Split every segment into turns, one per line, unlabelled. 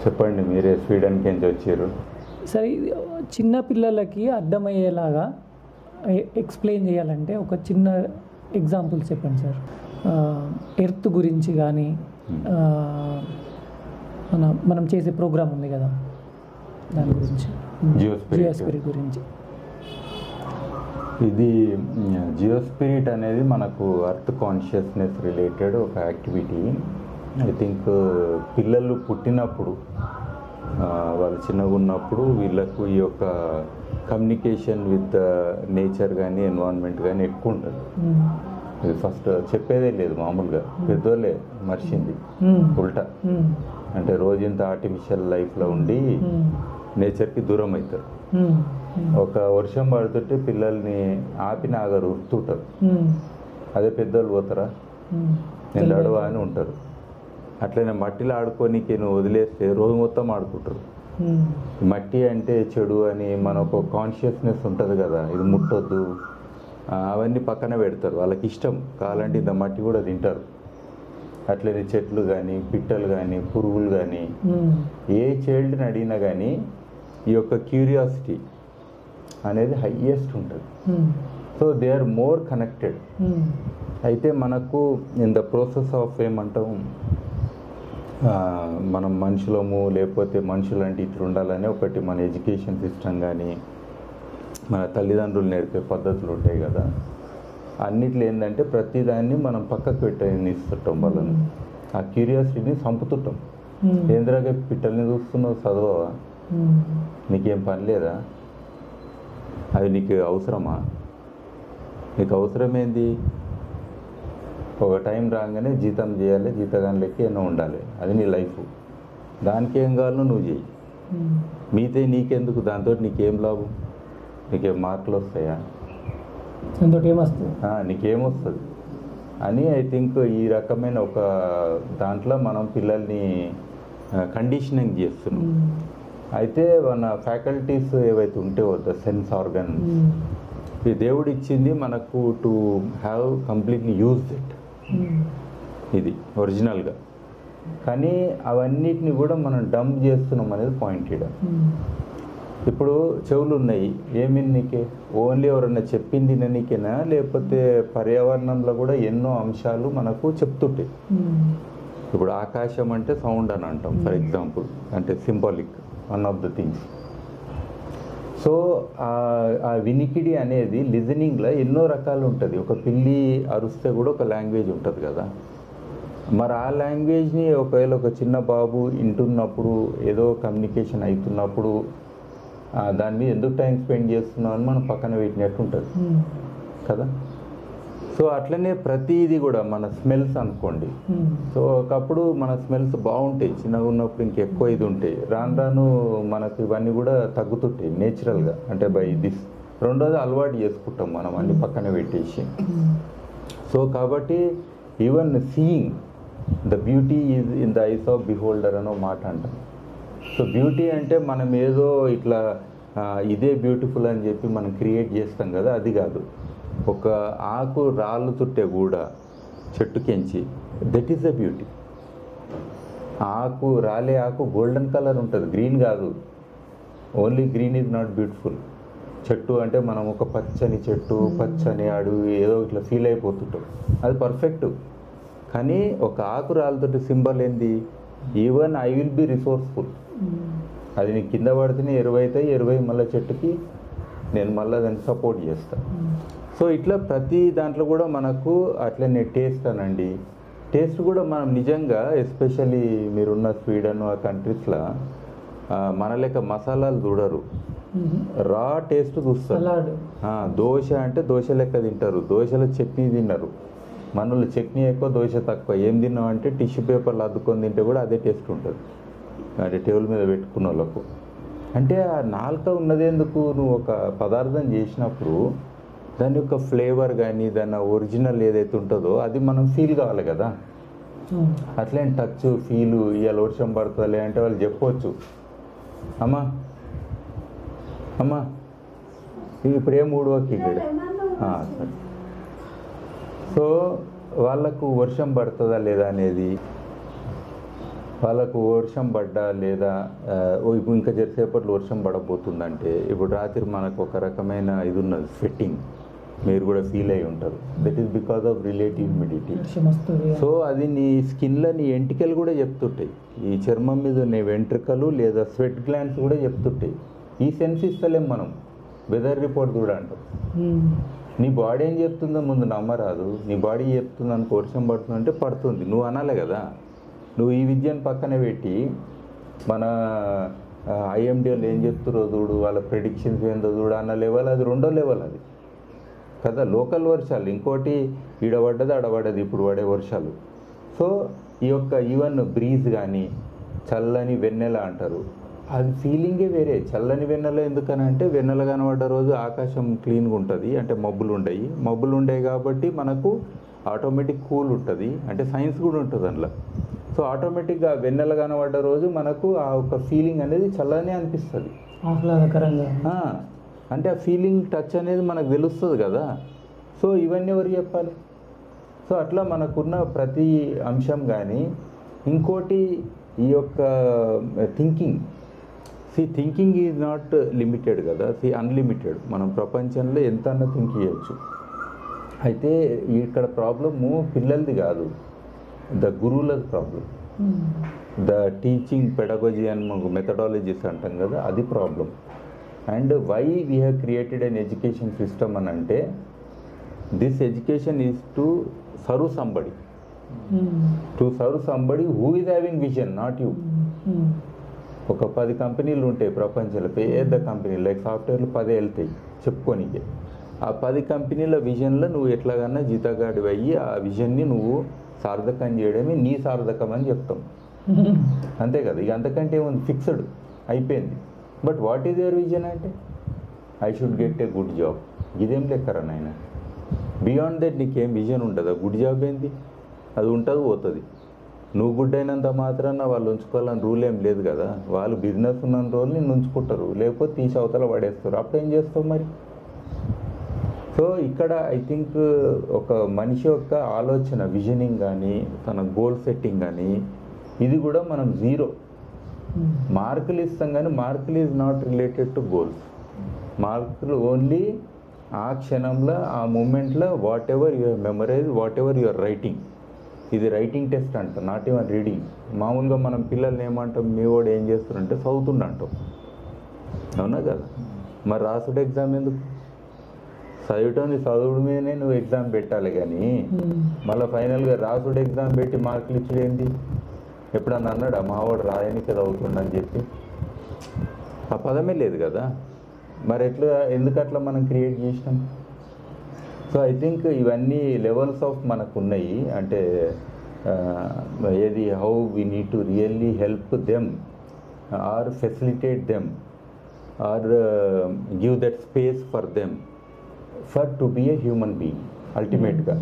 చెప్పండి, మీరే స్వీడన్కి నుంచి వచ్చారు.
సరే, చిన్న పిల్లలకి అర్థమయ్యేలాగా ఎక్స్ప్లెయిన్ చేయాలంటే ఒక చిన్న ఎగ్జాంపుల్ చెప్పండి సార్. ఎర్త్ గురించి కానీ మనం చేసే ప్రోగ్రామ్ ఉంది కదా దాని గురించి, జియోస్పిరిట్ గురించి.
ఇది జియోస్పిరిట్ అనేది మనకు అర్త్ కాన్షియస్నెస్ రిలేటెడ్ ఒక యాక్టివిటీ. ఐ థింక్ పిల్లలు పుట్టినప్పుడు వాళ్ళు చిన్నగా ఉన్నప్పుడు వీళ్ళకు ఈ యొక్క కమ్యూనికేషన్ విత్ నేచర్ కానీ ఎన్వైరన్మెంట్ కానీ ఎక్కువ ఉంటుంది. ఇది ఫస్ట్ చెప్పేదే లేదు, మామూలుగా పెద్దోళ్ళే మర్చింది ఉల్టా. అంటే రోజంతా ఆర్టిఫిషియల్ లైఫ్లో ఉండి నేచర్కి దూరం అవుతారు. ఒక వర్షం పడుతుంటే పిల్లల్ని ఆపి నాగరు ఉరుతుంటారు. అదే పెద్దోళ్ళు పోతారా, నేను అడవా అని ఉంటారు. అట్లనే మట్టిలో ఆడుకోనికి నువ్వు వదిలేస్తే రోజు మొత్తం ఆడుకుంటారు. మట్టి అంటే చెడు అని మనకు కాన్షియస్నెస్ ఉంటుంది కదా, ఇది ముట్టొద్దు, అవన్నీ పక్కన పెడతారు. వాళ్ళకి ఇష్టం కావాలంటే ఇంత మట్టి కూడా తింటారు. అట్లనే చెట్లు కానీ పిట్టలు కానీ పురుగులు కానీ ఏ చైల్డ్ని అడిగినా కానీ ఈ యొక్క క్యూరియాసిటీ అనేది హైయెస్ట్ ఉంటుంది. So they are more connected. అయితే మనకు ఇన్ ద ప్రాసెస్ ఆఫ్ ఏమంటాం, మనం మనుషులము లేకపోతే మనుషులంటే ఇట్లా ఉండాలని ఒకటి మన ఎడ్యుకేషన్ సిస్టమ్ కానీ మన తల్లిదండ్రులు నేర్పే పద్ధతులు ఉంటాయి కదా, అన్నిట్లో ఏంటంటే ప్రతిదాన్ని మనం పక్కకు పెట్టనిస్తుంటాం. వాళ్ళని ఆ క్యూరియాసిటీని చంపుతుంటాం. ఏంద్రాగా పిట్టల్ని చూస్తున్నావు, చదవవా, నీకేం పని లేదా, అది నీకు అవసరమా, నీకు అవసరమేంది, ఒక టైం రాగానే జీతం చేయాలి, జీతగాని లెక్క ఏమో ఉండాలి, అది నీ లైఫ్, దానికి ఏం కావాలో నువ్వు చేయి, మీతే నీకెందుకు, దాంతో నీకేం లాభం, నీకేం మార్కులు వస్తాయా, నీకేమొస్తుంది అని. ఐ థింక్ ఈ రకమైన ఒక దాంట్లో మనం పిల్లల్ని కండిషనింగ్ చేస్తున్నాం. అయితే మన ఫ్యాకల్టీస్ ఏవైతే ఉంటాయో ద సెన్స్ ఆర్గన్స్, ఈ దేవుడు ఇచ్చింది మనకు to have completely used it, ఇది ఒరిజినల్గా. కానీ అవన్నిటిని కూడా మనం డంప్ చేస్తున్నాం అనేది పాయింట్ ఇక్కడ. ఇప్పుడు చెవులు ఉన్నాయి, ఏమి నీకే ఓన్లీ ఎవరన్నా చెప్పింది నీకేనా, లేకపోతే పర్యావరణంలో కూడా ఎన్నో అంశాలు మనకు చెప్తుంటాయి. ఇప్పుడు ఆకాశం అంటే సౌండ్ అని అంటాం ఫర్ ఎగ్జాంపుల్, అంటే symbolic one of the things. So ఆ వినికిడి అనేది లిజనింగ్లో ఎన్నో రకాలు ఉంటుంది. ఒక పిల్లి అరుస్తే కూడా ఒక లాంగ్వేజ్ ఉంటుంది కదా, మరి ఆ లాంగ్వేజ్ని ఒకవేళ ఒక చిన్న బాబు వింటున్నప్పుడు ఏదో కమ్యూనికేషన్ అవుతున్నప్పుడు దాని మీద ఎందుకు టైం స్పెండ్ చేస్తున్నాం అని మనం పక్కన పెట్టినట్టు ఉంటుంది కదా. సో అట్లనే ప్రతిదీ కూడా మన స్మెల్స్ అనుకోండి. సో ఒకప్పుడు మన స్మెల్స్ బాగుంటాయి, చిన్నగా ఉన్నప్పుడు ఇంకెక్కువ ఇది ఉంటాయి. రాను రాను మనకు ఇవన్నీ కూడా తగ్గుతుంటాయి నేచురల్గా, అంటే బై దిస్. రెండోది అలవాటు చేసుకుంటాం మనం అన్ని పక్కన పెట్టేసి. సో కాబట్టి even seeing the beauty is in the eyes of beholder అనో మాట అంటాం. సో బ్యూటీ అంటే మనం ఏదో ఇట్లా ఇదే బ్యూటిఫుల్ అని చెప్పి మనం క్రియేట్ చేస్తాం కదా, అది కాదు. ఒక ఆకు రాళ్ళు చుట్టే కూడా చెట్టుకెంచి, దట్ ఈస్ ద బ్యూటీ. ఆకు రాలే ఆకు గోల్డెన్ కలర్ ఉంటుంది, గ్రీన్ కాదు. Only green is not beautiful. చెట్టు అంటే మనం ఒక పచ్చని చెట్టు, పచ్చని అడుగు ఏదో ఇట్లా ఫీల్ అయిపోతుంటాం, అది పర్ఫెక్ట్. కానీ ఒక ఆకు రాళ్ళతోటి సింబల్ ఏంది, even I will be resourceful. అది నీకు కింద పడితేనే 20 అవుతాయి, 20 మళ్ళీ చెట్టుకి నేను మళ్ళీ దాన్ని సపోర్ట్ చేస్తాను. సో ఇట్లా ప్రతి దాంట్లో కూడా మనకు అట్లనే టేస్ట్ అనండి. టేస్ట్ కూడా మనం నిజంగా ఎస్పెషల్లీ మీరున్న స్వీడన్ ఆ కంట్రీస్లో మన లెక్క మసాలాలు చూడరు, రా టేస్ట్ చూస్తారు. దోశ అంటే దోశ లెక్క తింటారు, దోశలో చట్నీ తిన్నారు. మనలో చట్నీ ఎక్కువ దోశ తక్కువ. ఏం తిన్నామంటే టిష్యూ పేపర్లు అద్దుకొని తింటే కూడా అదే టేస్ట్ ఉంటుంది, అంటే టేబుల్ మీద పెట్టుకున్న వాళ్ళకు. అంటే ఆ నాలుక ఉన్నదేందుకు, నువ్వు ఒక పదార్థం చేసినప్పుడు దాని యొక్క ఫ్లేవర్ కానీ దాని ఒరిజినల్ ఏదైతే ఉంటుందో అది మనం ఫీల్ కావాలి కదా. అట్లే టచ్ ఫీలు. ఇవాళ వర్షం పడుతుంది అంటే వాళ్ళు చెప్పవచ్చు, అమ్మా అమ్మా ఇప్పుడు ఏం ఊడవకి ఇక్కడ, సరే. సో వాళ్ళకు వర్షం పడుతుందా లేదా అనేది వాళ్ళకు వర్షం పడ్డా లేదా ఇప్పుడు ఇంకా జరిసేపట్లో వర్షం పడబోతుందంటే ఇప్పుడు రాత్రి మనకు ఒక రకమైన ఇది ఉన్నది స్వెట్టింగ్, మీరు కూడా ఫీల్ అయి ఉంటారు. That is because of relative humidity. So అది నీ స్కిన్లో నీ ఎంటికలు కూడా చెప్తుంటాయి, ఈ చర్మం మీద నీ వెంట్రుకలు లేదా స్వెట్ గ్లాండ్స్ కూడా చెప్తుంటాయి. ఈ సెన్స్ ఇస్తలేం మనం, వెదర్ రిపోర్ట్ కూడా అంటాం. నీ బాడీ ఏం చెప్తుందో ముందు నమ్మరాదు. నీ బాడీ చెప్తుంది అనుకో వర్షం పడుతుందంటే పడుతుంది, నువ్వు అనాలి కదా. నువ్వు ఈ విద్యను పక్కన పెట్టి మన ఐఎండిఎల్ ఏం చెప్తురో చూడు, వాళ్ళ ప్రెడిక్షన్స్ ఏందో చూడు అన్న లెవెల్, అది రెండో లెవెల్ అది కదా. లోకల్ వర్షాలు, ఇంకోటి ఈడబడ్డది ఆడబడ్డది ఇప్పుడు పడే వర్షాలు. సో ఈ యొక్క ఈవెన్ బ్రీజ్ కానీ చల్లని వెన్నెల అంటారు, అది ఫీలింగే వేరే. చల్లని వెన్నెల ఎందుకనంటే వెన్నెల కనబడ్డ రోజు ఆకాశం క్లీన్గా ఉంటుంది, అంటే మబ్బులు ఉండయి కాబట్టి మనకు ఆటోమేటిక్ కూల్ ఉంటుంది, అంటే సైన్స్ కూడా ఉంటుంది అందులో. సో ఆటోమేటిక్గా వెన్నెల కనబడ్డ రోజు మనకు ఆ ఒక ఫీలింగ్ అనేది చల్లనే అనిపిస్తుంది,
ఆహ్లాదకరంగా.
అంటే ఆ ఫీలింగ్ టచ్ అనేది మనకు తెలుస్తుంది కదా. సో ఇవన్నీ ఎవరు చెప్పాలి? సో అట్లా మనకున్న ప్రతి అంశం కానీ. ఇంకోటి ఈ యొక్క థింకింగ్ ఈజ్ నాట్ లిమిటెడ్ కదా, అన్లిమిటెడ్. మనం ప్రపంచంలో ఎంత అన్నా థింక్ చేయొచ్చు. అయితే ఇక్కడ ప్రాబ్లము పిల్లలది కాదు, ద గురువులది ప్రాబ్లం. ద టీచింగ్ పెడగోజీ అని మెథడాలజీస్ అంటాం కదా, అది problem. And why we have created an education system అని అంటే, this education is to serve somebody, who is having vision, not you. ఒక 10 కంపెనీలు ఉంటాయి ప్రపంచంలో, పెద్ద కంపెనీలు లైక్ సాఫ్ట్వేర్లు 10 వెళ్తాయి చెప్పుకోనికే. ఆ 10 కంపెనీల విజన్లో నువ్వు ఎట్లాగన్నా జీతగాడి అయ్యి ఆ విజన్ని నువ్వు సార్థకం చేయడమే నీ సార్థకం అని చెప్తాం, అంతే కదా. ఇక అంతకంటే ఏముంది, ఫిక్స్డ్ అయిపోయింది. But what is your vision అంటే, I should get a good job. ఇదేం లెక్కరా నాయన, బియాండ్ దట్ నీకేం విజన్ ఉంటుందా? గుడ్ జాబ్ ఏంది, అది ఉంటుంది పోతుంది. నువ్వు గుడ్ అయినంత మాత్రాన వాళ్ళు ఉంచుకోవాలని రూల్ ఏం లేదు కదా. వాళ్ళు బిజినెస్ ఉన్న రోజులు నిన్ను ఉంచుకుంటారు, లేకపోతే తీసి అవతల పడేస్తారు. అప్పుడు ఏం చేస్తావు మరి? సో ఇక్కడ ఐ థింక్ ఒక మనిషి యొక్క ఆలోచన, విజనింగ్ కానీ తన గోల్ సెట్టింగ్ కానీ, ఇది కూడా మనం జీరో. మార్కులు ఇస్తాం కానీ మార్కులు is not related to goals. మార్కులు ఓన్లీ ఆ క్షణంలో, ఆ మూమెంట్లో whatever you memorise, whatever your writing. ఇది రైటింగ్ టెస్ట్ అంట, నాట్ ఈవెన్ రీడింగ్. మామూలుగా మనం పిల్లల్ని ఏమంటాం, మీ వాడు ఏం చేస్తారంటే చదువుతుండ అంటాం, అవునా కదా. మరి రాసుడు ఎగ్జామ్ ఎందుకు? చదువుడు మీదనే నువ్వు ఎగ్జామ్ పెట్టాలి కానీ మళ్ళీ ఫైనల్గా రాసుడు ఎగ్జామ్ పెట్టి మార్కులు ఇచ్చేది ఎప్పుడన్నా అన్నాడా మావాడు రాయనికి చదువుతుండని చెప్పి? ఆ పదమే లేదు కదా. మరి ఎందుకు అట్లా మనం క్రియేట్ చేసినాం? సో ఐ థింక్ ఇవన్నీ లెవెల్స్ ఆఫ్ మనకు ఉన్నాయి. అంటే ఏది, how we need to really help them or facilitate them or give that space for them for to be a human being. అల్టిమేట్గా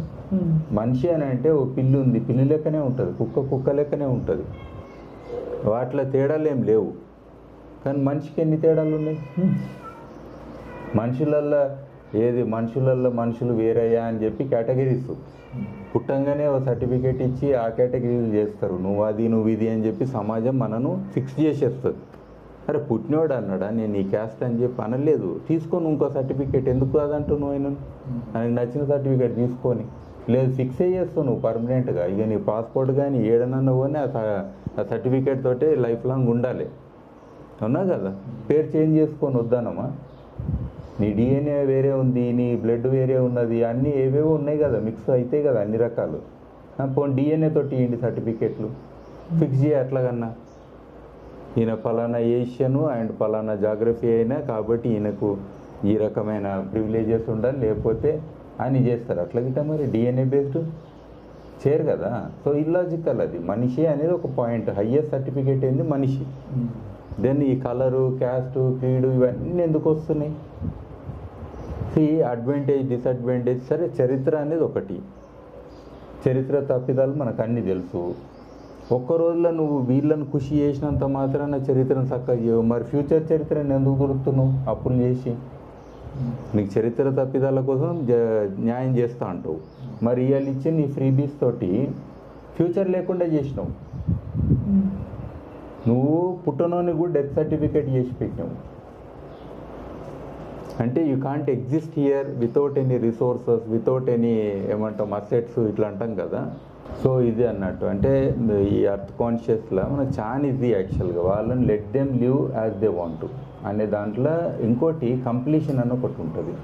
మనిషి అని అంటే ఓ పిల్లి ఉంది, పిల్లి లెక్కనే ఉంటుంది, కుక్క లెక్కనే ఉంటుంది. వాటిలో తేడాలు ఏం లేవు. కానీ మనిషికి ఎన్ని తేడాలు ఉన్నాయి? మనుషులు వేరయ్యా అని చెప్పి కేటగిరీస్ పుట్టంగానే ఒక సర్టిఫికేట్ ఇచ్చి ఆ కేటగిరీలు చేస్తారు. నువ్వు ఇది అని చెప్పి సమాజం మనను ఫిక్స్ చేసేస్తుంది. అరే పుట్టినోడు అన్నాడా, నేను ఈ క్యాస్ట్ అని చెప్పి అనలేదు, తీసుకొని ఇంకో సర్టిఫికేట్ ఎందుకు కాదంటూ నువ్వు ఆయనకు నచ్చిన సర్టిఫికేట్ తీసుకొని, లేదు ఫిక్స్ చేస్తావు నువ్వు పర్మనెంట్గా. ఇక నీ పాస్పోర్ట్ కానీ ఏడనన్నా కానీ ఆ సర్టిఫికేట్ తోటే లైఫ్ లాంగ్ ఉండాలి, అవునా కదా. పేరు చేంజ్ చేసుకొని వద్దానమ్మా, నీ డిఎన్ఏ వేరే ఉంది, నీ బ్లడ్ వేరే ఉన్నది, అన్నీ ఏవేవో ఉన్నాయి కదా, మిక్స్ అవుతాయి కదా అన్ని రకాలు. పోనీ డిఎన్ఏ తోటి ఇవ్వండి సర్టిఫికేట్లు, ఫిక్స్ చేయ అట్లాగన్నా. ఈయన పలానా ఏషియను అండ్ పలానా జాగ్రఫీ అయినా కాబట్టి ఈయనకు ఈ రకమైన ప్రివిలేజెస్ ఉండాలి, లేకపోతే అని చేస్తారు. అట్లా గిట్ట మరి డిఎన్ఏ బేస్డ్ చేయరు కదా. సో ఇల్లాజికల్ అది. మనిషి అనేది ఒక పాయింట్, హయ్యెస్ట్ సర్టిఫికేట్ ఏంది మనిషి. దెన్ ఈ కలరు, క్యాస్టు, క్రీడు ఇవన్నీ ఎందుకు వస్తున్నాయి? Advantage, disadvantage. సరే చరిత్ర అనేది ఒకటి, చరిత్ర తప్పిదాలు మనకు అన్నీ తెలుసు. ఒక్క రోజులో నువ్వు వీళ్ళని కృషి చేసినంత మాత్రాన చరిత్రను చక్కగా చేయవు. మరి ఫ్యూచర్ చరిత్రను ఎందుకు దొరుకుతున్నావు అప్పులు చేసి? నీకు చరిత్ర తప్పిదాల కోసం న్యాయం చేస్తా అంటావు. మరి ఇవాళ ఇచ్చి నీ ఫ్రీబీస్ తోటి ఫ్యూచర్ లేకుండా చేసినావు. నువ్వు పుట్టనోని కూడా డెత్ సర్టిఫికేట్ చేసి పెట్టినావు. అంటే you can't exist here without any resources, without any ఏమంటాం అసెట్స్ ఇట్లా అంటాం కదా. సో ఇది అన్నట్టు అంటే ఈ అర్త్ కాన్షియస్లో మనకు చాలా ఈజీ యాక్చువల్గా వాళ్ళని let them live as they want అనే దాంట్లో. ఇంకోటి కంప్లీషన్ అని ఒకటి ఉంటుంది.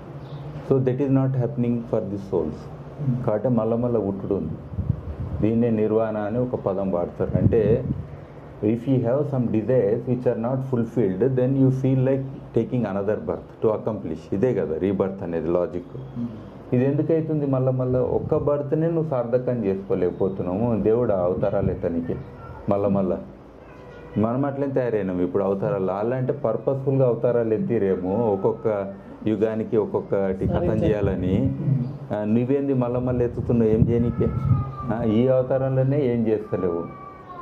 So that is not happening for the souls. కాబట్టి మళ్ళీ ఉట్టుడు ఉంది. దీన్నే నిర్వాణ అని ఒక పదం వాడతారు. అంటే if you have some desires which are not fulfilled then you feel like taking another birth to accomplish. ఇదే కదా రీబర్త్ అనేది లాజిక్. ఇది ఎందుకైతుంది మళ్ళీ ఒక్క బర్త్నే నువ్వు సార్థకం చేసుకోలేకపోతున్నాము. దేవుడు అవతారాలు ఎత్తనికి మళ్ళీ మనం అట్లనే తయారైనాం ఇప్పుడు అవతారాలు. అలాంటే పర్పస్ఫుల్గా అవతారాలు ఎత్తిరేమో ఒక్కొక్క యుగానికి ఒక్కొక్కటి కథం చేయాలని. నువ్వేంది మళ్ళీ ఎత్తుతున్నావు ఏం చేయనీకే? ఈ అవతారాలనే ఏం చేస్తలేవు,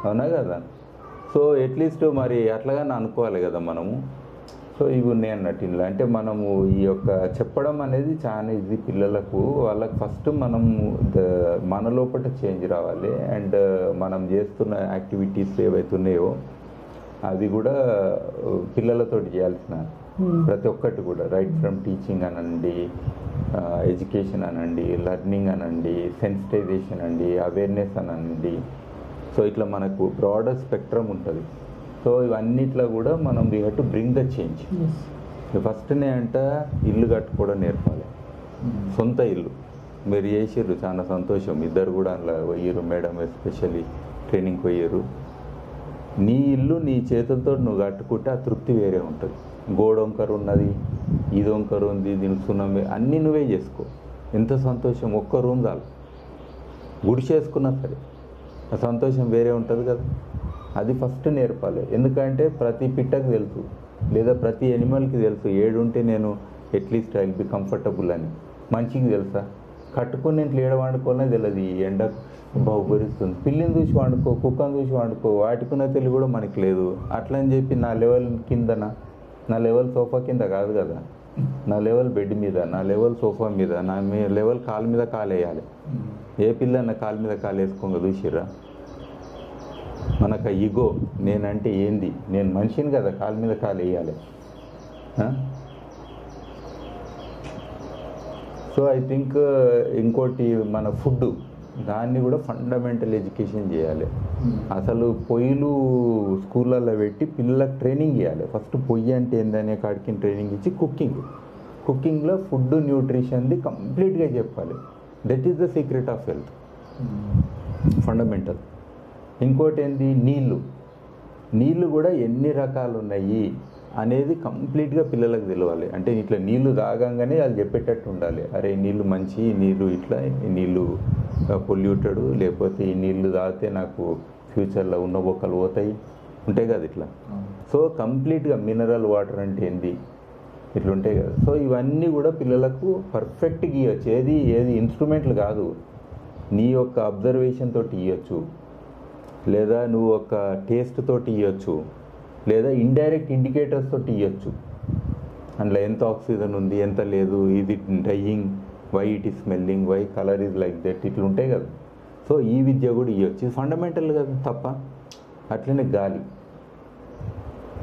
అవునా కదా? సో అట్లీస్ట్ మరి అట్లాగానే అనుకోవాలి కదా మనము. సో ఇవి ఉన్నాయి అన్నట్టు ఇలా. అంటే మనము ఈ యొక్క చెప్పడం అనేది చాలా ఈజీ పిల్లలకు. వాళ్ళకి ఫస్ట్ మనము మన లోపల చేంజ్ రావాలి. అండ్ మనం చేస్తున్న యాక్టివిటీస్ ఏవైతే ఉన్నాయో అది కూడా పిల్లలతోటి చేయాల్సిన ప్రతి ఒక్కటి కూడా, రైట్ ఫ్రమ్ టీచింగ్ అనండి, ఎడ్యుకేషన్ అనండి, లెర్నింగ్ అనండి, సెన్సిటైజేషన్ అండి, అవేర్నెస్ అనండి. సో ఇట్లా మనకు బ్రాడర్ స్పెక్ట్రమ్ ఉంటుంది. సో ఇవన్నిట్లో కూడా మనం we have to bring the change. ఫస్ట్నే అంట ఇల్లు కట్టుకోవడం నేర్పాలి. సొంత ఇల్లు మీరు చేసిర్రు, చాలా సంతోషం. ఇద్దరు కూడా అలా పోయారు, మేడం ఎస్పెషల్లీ ట్రైనింగ్కి పోయారు. నీ ఇల్లు నీ చేతులతో నువ్వు కట్టుకుంటే ఆ తృప్తి వేరే ఉంటుంది. గోడొంకరు ఉన్నది, ఇది వంకరు ఉంది, దీనికి సున్నం అన్నీ నువ్వే చేసుకో, ఎంత సంతోషం. ఒక్క రూమ్ చాలు, గుడిసేసుకున్నా సరే ఆ సంతోషం వేరే ఉంటుంది కదా. అది ఫస్ట్ నేర్పాలి. ఎందుకంటే ప్రతి పిట్టకు తెలుసు, లేదా ప్రతి ఎనిమల్కి తెలుసు ఏడుంటే నేను at least I will be comfortable అని. మంచికి తెలుసా? కట్టుకుని ఇంట్లో ఏడ వండుకోవాలని తెలియదు. ఈ ఎండ బహుభరిస్తుంది. పిల్లిని చూసి వండుకో, కుక్కను చూసి వండుకో, వాటికున్న తెలివి కూడా మనకి లేదు. అట్లా అని చెప్పి నా లెవెల్ కిందన, నా లెవెల్ సోఫా కింద కాదు కదా, నా లెవెల్ బెడ్ మీద, నా లెవెల్ సోఫా మీద, నా లెవెల్ కాలు మీద కాలు వేయాలి. ఏ పిల్ల నా కాలు మీద కాలు వేసుకోగా చూసిర్రా? మనకు ఈగో, నేనంటే ఏంది, నేను మనిషిని కదా, కాలు మీద కాలు వేయాలి. సో ఐ థింక్ ఇంకోటి మన ఫుడ్, దాన్ని కూడా ఫండమెంటల్ ఎడ్యుకేషన్ చేయాలి. అసలు పొయ్యిలు స్కూళ్ళల్లో పెట్టి పిల్లలకు ట్రైనింగ్ చేయాలి. ఫస్ట్ పొయ్యి అంటే ఏందనే కాడికి ట్రైనింగ్ ఇచ్చి కుకింగ్లో ఫుడ్ న్యూట్రిషన్ది కంప్లీట్గా చెప్పాలి. That is the secret of health, fundamental. ఇంకోటి ఏంది, నీళ్ళు కూడా ఎన్ని రకాలు ఉన్నాయి అనేది కంప్లీట్గా పిల్లలకు తెలియాలి. అంటే ఇట్లా నీళ్లు తాగంగానే వాళ్ళు చెప్పేటట్టు ఉండాలి. అరే ఈ నీళ్ళు మంచి, ఈ నీళ్ళు ఇట్లా, ఈ నీళ్ళు పొల్యూటెడ్, లేకపోతే ఈ నీళ్లు తాగితే నాకు ఫ్యూచర్లో ఉన్న బొక్కలు పోతాయి, ఉంటాయి కదా ఇట్లా. సో కంప్లీట్గా మినరల్ వాటర్ అంటే ఏంది, ఇట్లా ఉంటాయి కదా. సో ఇవన్నీ కూడా పిల్లలకు పర్ఫెక్ట్గా ఇవ్వచ్చు. ఏది ఇన్స్ట్రుమెంట్లు కాదు, నీ యొక్క అబ్జర్వేషన్ తోటి ఇవ్వచ్చు, లేదా నువ్వు ఒక టేస్ట్ తోటి ఇవ్వచ్చు, లేదా ఇండైరెక్ట్ ఇండికేటర్స్ తోటి ఇవ్వచ్చు. అందులో ఎంత ఆక్సిజన్ ఉంది, ఎంత లేదు, ఇది dying, why it is smelling, why colour is like that, ఇట్లా ఉంటాయి కదా. సో ఈ విద్య కూడా ఇవ్వచ్చు. ఇది ఫండమెంటల్ కదా, తప్ప. అట్లనే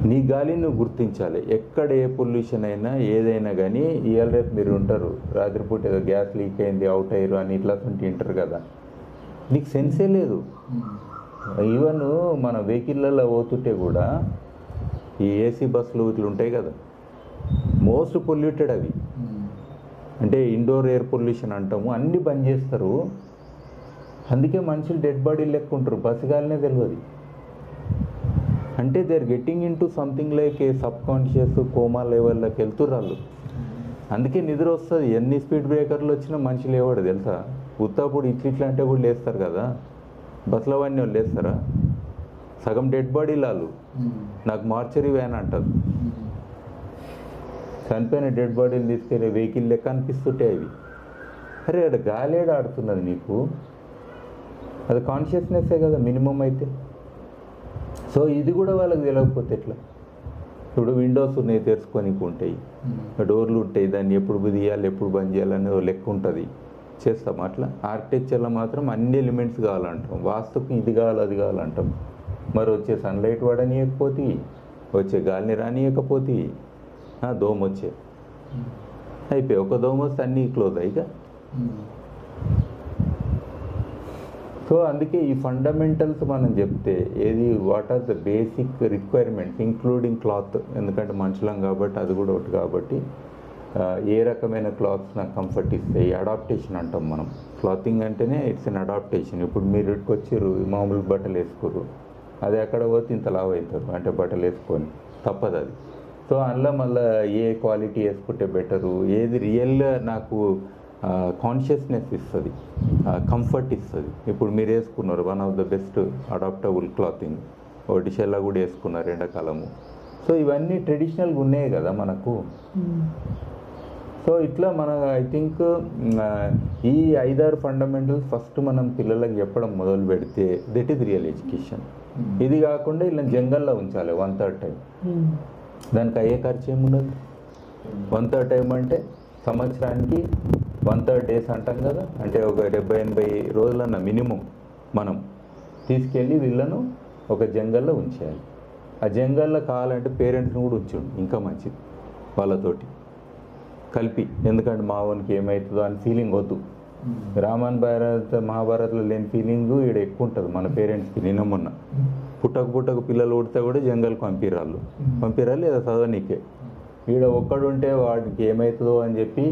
నీ గాలిని నువ్వు గుర్తించాలి. ఎక్కడ ఏ పొల్యూషన్ అయినా ఏదైనా కానీ, ఇవాళ రేపు మీరు ఉంటారు, రాత్రిపూట ఏదో గ్యాస్ లీక్ అయింది, అవుట్ అయ్యారు అని ఇట్లా తింటారు కదా, నీకు సెన్సే లేదు. ఈవెన్ మన వెహికల్లలో పోతుంటే కూడా ఈ ఏసీ బస్సులు ఇట్లా ఉంటాయి కదా, మోస్ట్ పొల్యూటెడ్ అవి. అంటే ఇండోర్ ఎయిర్ పొల్యూషన్ అంటాము, అన్నీ బంద్ చేస్తారు. అందుకే మనుషులు డెడ్ బాడీ లెక్క ఉంటారు, బస్సు గాలినే తెలియదు. అంటే they are getting in to something like a subconscious coma లెవెల్లోకి వెళ్తుర్రు వాళ్ళు. అందుకే నిద్ర వస్తుంది. ఎన్ని స్పీడ్ బ్రేకర్లు వచ్చినా మనుషులు లేవాడు తెలుసా. ఉత్తప్పుడు ఇట్లా అంటే కూడా లేస్తారు కదా, బస్సులో వాడిని వాళ్ళు లేస్తారా? సగం డెడ్ బాడీ లాలు. నాకు మార్చరీ వ్యాన్ అంటారు. చనిపోయిన డెడ్ బాడీని తీసుకెళ్ళి వెహికల్ లెక్క అనిపిస్తుంటాయి అవి. అరే అక్కడ గాలేడ ఆడుతున్నది నీకు, అది కాన్షియస్నెస్సే కదా మినిమం అయితే. సో ఇది కూడా వాళ్ళకి తెలియకపోతే ఎట్లా? ఇప్పుడు విండోస్ ఉన్నాయి, తెరుచుకోనికి ఉంటాయి, డోర్లు ఉంటాయి, దాన్ని ఎప్పుడు తీయాలి ఎప్పుడు బంద్ చేయాలని లెక్క ఉంటుంది, చేస్తాం. అట్లా ఆర్కిటెక్చర్లో మాత్రం అన్ని ఎలిమెంట్స్ కావాలంటాం, వాస్తుకు ఇది కావాలి అది కావాలంటాం. మరి వచ్చే సన్లైట్ వాడనీయకపోతే, వచ్చే గాలిని రానియకపోతే దోమ వచ్చే అయిపోయి, ఒక దోమ వస్తే అన్నీ క్లోజ్ అయ్యిగా. సో అందుకే ఈ ఫండమెంటల్స్ మనం చెప్తే ఏది, what are the basic requirements including cloth, ఎందుకంటే మనుషులం కాబట్టి అది కూడా ఒకటి కాబట్టి, ఏ రకమైన క్లాత్స్ నాకు కంఫర్ట్ ఇస్తాయి, అడాప్టేషన్ అంటాం మనం. క్లాతింగ్ అంటేనే ఇట్స్ అన్ అడాప్టేషన్. ఇప్పుడు మీరు ఇక్కడికి వచ్చారు, మామూలు బట్టలు వేసుకోరు, అది ఎక్కడ పోతే ఇంత లావు అవుతారు, అంటే బట్టలు వేసుకొని తప్పదు అది. సో అందులో మళ్ళీ ఏ క్వాలిటీ వేసుకుంటే బెటరు, ఏది రియల్గా నాకు కాన్షియస్నెస్ ఇస్తుంది, కంఫర్ట్ ఇస్తుంది. ఇప్పుడు మీరు వేసుకున్నారు one of the best adaptable clothing, ఒకటి షెల్లా కూడా వేసుకున్నారు ఎండాకాలము. సో ఇవన్నీ ట్రెడిషనల్గా ఉన్నాయి కదా మనకు. సో ఇట్లా మన ఐ థింక్ ఈ 5-6 ఫండమెంటల్స్ ఫస్ట్ మనం పిల్లలకు చెప్పడం మొదలు పెడితే దట్ ఈస్ రియల్ ఎడ్యుకేషన్. ఇది కాకుండా ఇలా జంగల్లో ఉంచాలి 1/3 టైం. దానికి అయ్యే ఖర్చు ఏముండదు. 1/3 టైం అంటే సంవత్సరానికి 1/3 డేస్ అంటాం కదా, అంటే ఒక 70-80 రోజులన్న మినిమం మనం తీసుకెళ్ళి వీళ్ళను ఒక జంగల్లో ఉంచేయాలి. ఆ జంగల్లో కావాలంటే పేరెంట్స్ని కూడా ఉంచండి, ఇంకా మంచిది వాళ్ళతోటి కలిపి. ఎందుకంటే మా వానికి ఏమవుతుందో అని ఫీలింగ్ వద్దు. రామాయణ మహాభారత్లో లేని ఫీలింగ్ ఈడ ఎక్కువ ఉంటుంది మన పేరెంట్స్కి. నిన్న మొన్న పుట్టకు పిల్లలు ఉడితే కూడా జంగల్కి పంపిరాలి లేదా చదవనీకే. ఈడ ఒక్కడుంటే వాడికి ఏమవుతుందో అని చెప్పి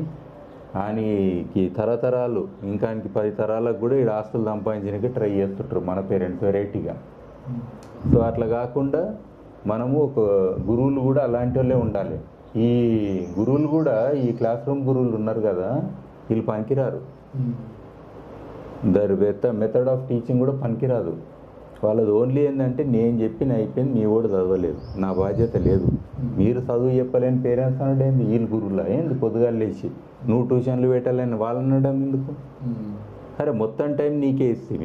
ఆయనకి తరతరాలు, ఇంకా 10 తరాలకు కూడా ఈడ ఆస్తులు సంపాదించడానికి ట్రై చేస్తుంటారు మన పేరెంట్స్ వెరైటీగా. సో అట్లా కాకుండా మనము ఒక గురువులు కూడా అలాంటి వాళ్ళే ఉండాలి. ఈ గురువులు కూడా, ఈ క్లాస్ రూమ్ గురువులు ఉన్నారు కదా, వీళ్ళు పనికిరారు. దర్ మెథడ్ ఆఫ్ టీచింగ్ కూడా పనికిరాదు వాళ్ళది. ఓన్లీ ఏంటంటే నేను చెప్పిన అయిపోయింది, మీ కూడా చదవలేదు, నా బాధ్యత లేదు. మీరు చదువు చెప్పలేని పేరెంట్స్ అనడం ఏంది, వీళ్ళు గురువులా ఏంది, పొద్దుగా లేచి నువ్వు ట్యూషన్లు పెట్టాలని వాళ్ళు అనడం ఎందుకు? అరే మొత్తం టైం నీకే ఇస్తే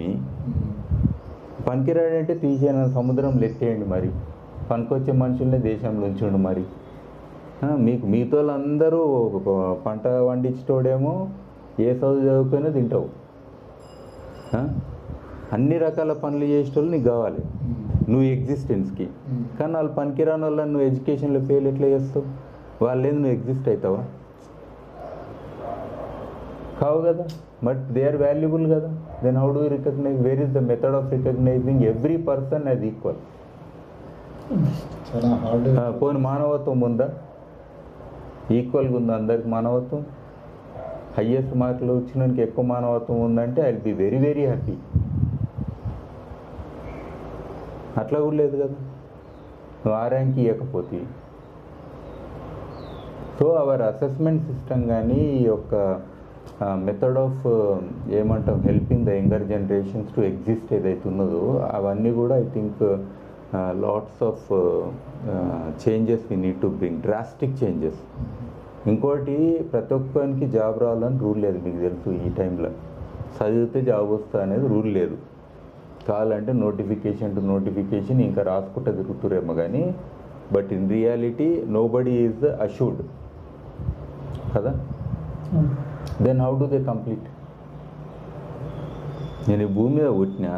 పనికిరాడంటే తీసేయన సముద్రంలో ఎత్తేయండి, మరి పనికొచ్చే మనుషుల్ని దేశంలో ఉంచండి. మరి మీకు మీతో అందరూ పంట పండించేటోడేమో ఏ చదువు చదువుకునే తింటావు, అన్ని రకాల పనులు చేసేటోళ్ళు నీకు కావాలి నువ్వు ఎగ్జిస్టెన్స్కి. కానీ వాళ్ళు పనికిరాని వాళ్ళని నువ్వు ఎడ్యుకేషన్లో ఫెయిల్ ఎట్లా చేస్తావు? వాళ్ళేది నువ్వు ఎగ్జిస్ట్ అవుతావా? కావు కదా. బట్ దే ఆర్ వాల్యుబుల్ కదా. Then how do recognise, where is the method of recognising every person as equal? పోనీ మానవత్వం ఉందా? ఈక్వల్గా ఉందా అందరికి మానవత్వం? హయ్యెస్ట్ మార్కులు వచ్చినానికి ఎక్కువ మానవత్వం ఉందంటే I will be very very happy. అట్లా కూడా లేదు కదా, నువ్వు ఆ ర్యాంక్ ఇవ్వకపోతే. సో అవర్ అసెస్మెంట్ సిస్టమ్ కానీ ఈ యొక్క మెథడ్ ఆఫ్ ఏమంటాం helping the younger generations to exist ఏదైతే ఉన్నదో అవన్నీ కూడా I think lots of changes we need to bring, drastic changes. ఇంకోటి, ప్రతి ఒక్కరికి జాబ్ రావాలని రూల్ లేదు, మీకు తెలుసు. ఈ టైంలో చదివితే జాబ్ వస్తా అనేది రూల్ లేదు. కావాలంటే నోటిఫికేషన్ టు నోటిఫికేషన్ ఇంకా రాసుకుంటే తిరుగుతురేమో కానీ, but in reality nobody is assured కదా. Then how do they complete? నేను ఈ భూమి మీద పుట్టినా,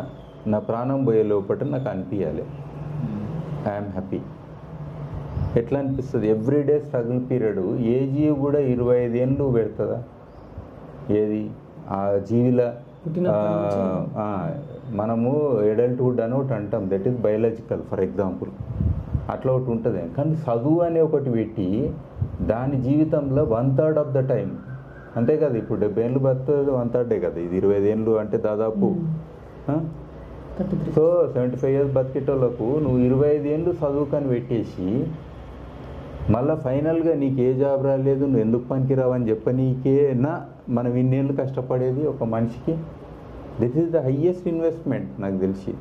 నా ప్రాణం పోయే లోపల నాకు అనిపించాలి ఐఎమ్ హ్యాపీ. ఎట్లా అనిపిస్తుంది? Everyday struggle period. ఏ జీవి కూడా 25 ఏళ్ళు పెడుతుందా? ఏది ఆ జీవిల మనము అడల్ట్హుడ్ అని ఒకటి అంటాం, that is biological for example. అట్లా ఒకటి ఉంటుంది. కానీ చదువు అనే ఒకటి పెట్టి దాని జీవితంలో 1/3 ఆఫ్ ద టైం, అంతే కదా. ఇప్పుడు 70 ఏళ్ళు బతుకుతుంది 1/3 కదా, ఇది 25 ఏళ్ళు అంటే దాదాపు. సో 75 ఇయర్స్ బతికేటోళ్ళకు నువ్వు 25 ఏళ్ళు చదువుకొని పెట్టేసి మళ్ళీ ఫైనల్గా నీకు ఏ జాబ్ రాలేదు, నువ్వు ఎందుకు పనికిరావని చెప్పనీకేనా మనం ఇన్నేళ్ళు కష్టపడేది ఒక మనిషికి? This is the highest investment నాకు తెలిసి.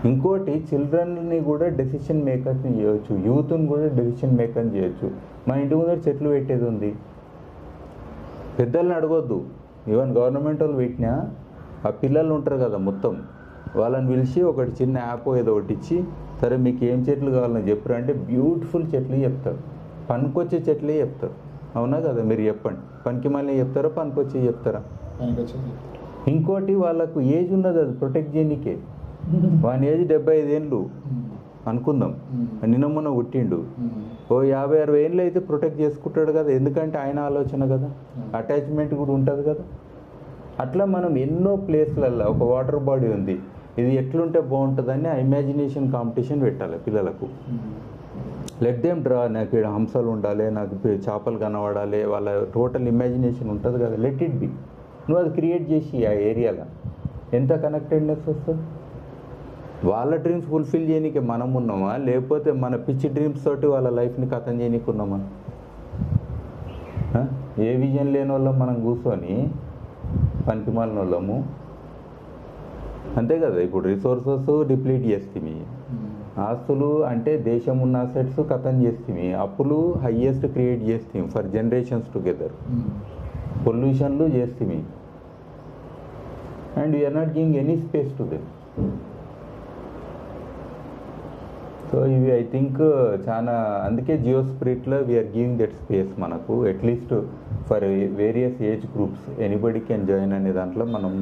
ఇంకోటి, చిల్డ్రన్ని కూడా డెసిషన్ మేకర్స్ని చేయవచ్చు, యూత్ని కూడా డెసిషన్ మేకర్ని చేయొచ్చు. మన ఇంటి ముందర చెట్లు పెట్టేది ఉంది, పెద్దల్ని అడగొద్దు. ఈవెన్ గవర్నమెంట్ వాళ్ళు పెట్టినా ఆ పిల్లలు ఉంటారు కదా మొత్తం, వాళ్ళని పిలిచి ఒకటి చిన్న యాప్ ఏదో ఒకటి ఇచ్చి, సరే మీకు ఏం చెట్లు కావాలని చెప్పారు అంటే బ్యూటిఫుల్ చెట్లు చెప్తారు, పనికొచ్చే చెట్లే చెప్తారు. అవునా కదా? మీరు చెప్పండి, పనికి మళ్ళీ చెప్తారా పనికొచ్చి చెప్తారా? ఇంకోటి, వాళ్ళకు ఏజ్ ఉన్నది, అది ప్రొటెక్ట్ చేయనికే. వాని ఏజ్ 75 ఏళ్ళు అనుకుందాం, నిన్న మొన్న పుట్టిండు, ఓ 50-60 ఏళ్ళు అయితే ప్రొటెక్ట్ చేసుకుంటాడు కదా, ఎందుకంటే ఆయన ఆలోచన కదా, అటాచ్మెంట్ కూడా ఉంటుంది కదా. అట్లా మనం ఎన్నో ప్లేస్లలో ఒక వాటర్ బాడీ ఉంది, ఇది ఎట్లుంటే బాగుంటుందని ఆ ఇమాజినేషన్ కాంపిటీషన్ పెట్టాలి పిల్లలకు. లెట్ దేమ్ డ్రా, నాకు ఇక్కడ హంసలు ఉండాలి, నాకు చేపలు కనబడాలి, వాళ్ళ టోటల్ ఇమాజినేషన్ ఉంటుంది కదా, లెట్ ఇట్ బి. నువ్వు అది క్రియేట్ చేసి ఆ ఏరియాలో ఎంత కనెక్టెడ్నెస్ వస్తుంది. వాళ్ళ డ్రీమ్స్ ఫుల్ఫిల్ చేయనీకి మనం ఉన్నామా, లేకపోతే మన పిచ్చి డ్రీమ్స్ తోటి వాళ్ళ లైఫ్ని కథం చేయనీకి ఉన్నామా? ఏ విజన్ లేని వాళ్ళం మనం కూర్చొని పనికిమాలిన వాళ్ళము, అంతే కదా. ఇప్పుడు రిసోర్సెస్ డిప్లీట్ చేస్తుంది, ఆస్తులు అంటే దేశం ఉన్న అసెట్స్ కథం చేస్తుంది, అప్పులు హయ్యెస్ట్ క్రియేట్ చేస్తుంది ఫర్ జనరేషన్స్ టుగెదర్, పొల్యూషన్లు చేస్తుంది, and we're not giving any space to them. So ఇవి ఐ థింక్ చాలా, అందుకే జియో స్పిరిట్లో వీఆర్ గివింగ్ దట్ స్పేస్ మనకు, at least for various age groups anybody can join అనే దాంట్లో మనము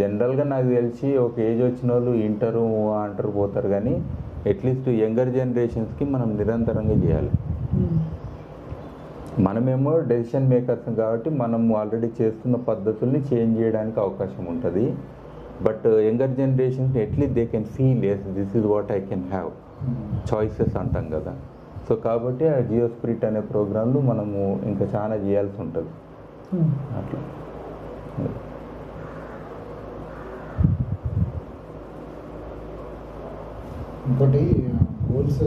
జనరల్గా నాకు తెలిసి ఒక ఏజ్ వచ్చిన వాళ్ళు ఇంటరు అంటారు పోతారు, కానీ అట్లీస్ట్ యంగర్ జనరేషన్స్కి మనం నిరంతరంగా చేయాలి. మనమేమో డెసిషన్ మేకర్స్ కాబట్టి మనం ఆల్రెడీ చేస్తున్న పద్ధతుల్ని చేంజ్ చేయడానికి అవకాశం ఉంటుంది. But younger generations at least they can feel yes this is what I can have choices అంటాం కదా. సో కాబట్టి ఆ జియో స్పిరిట్ అనే ప్రోగ్రాంలు మనము ఇంకా చాలా చేయాల్సి ఉంటుంది అట్లా.
ఇంకోటి గోల్స్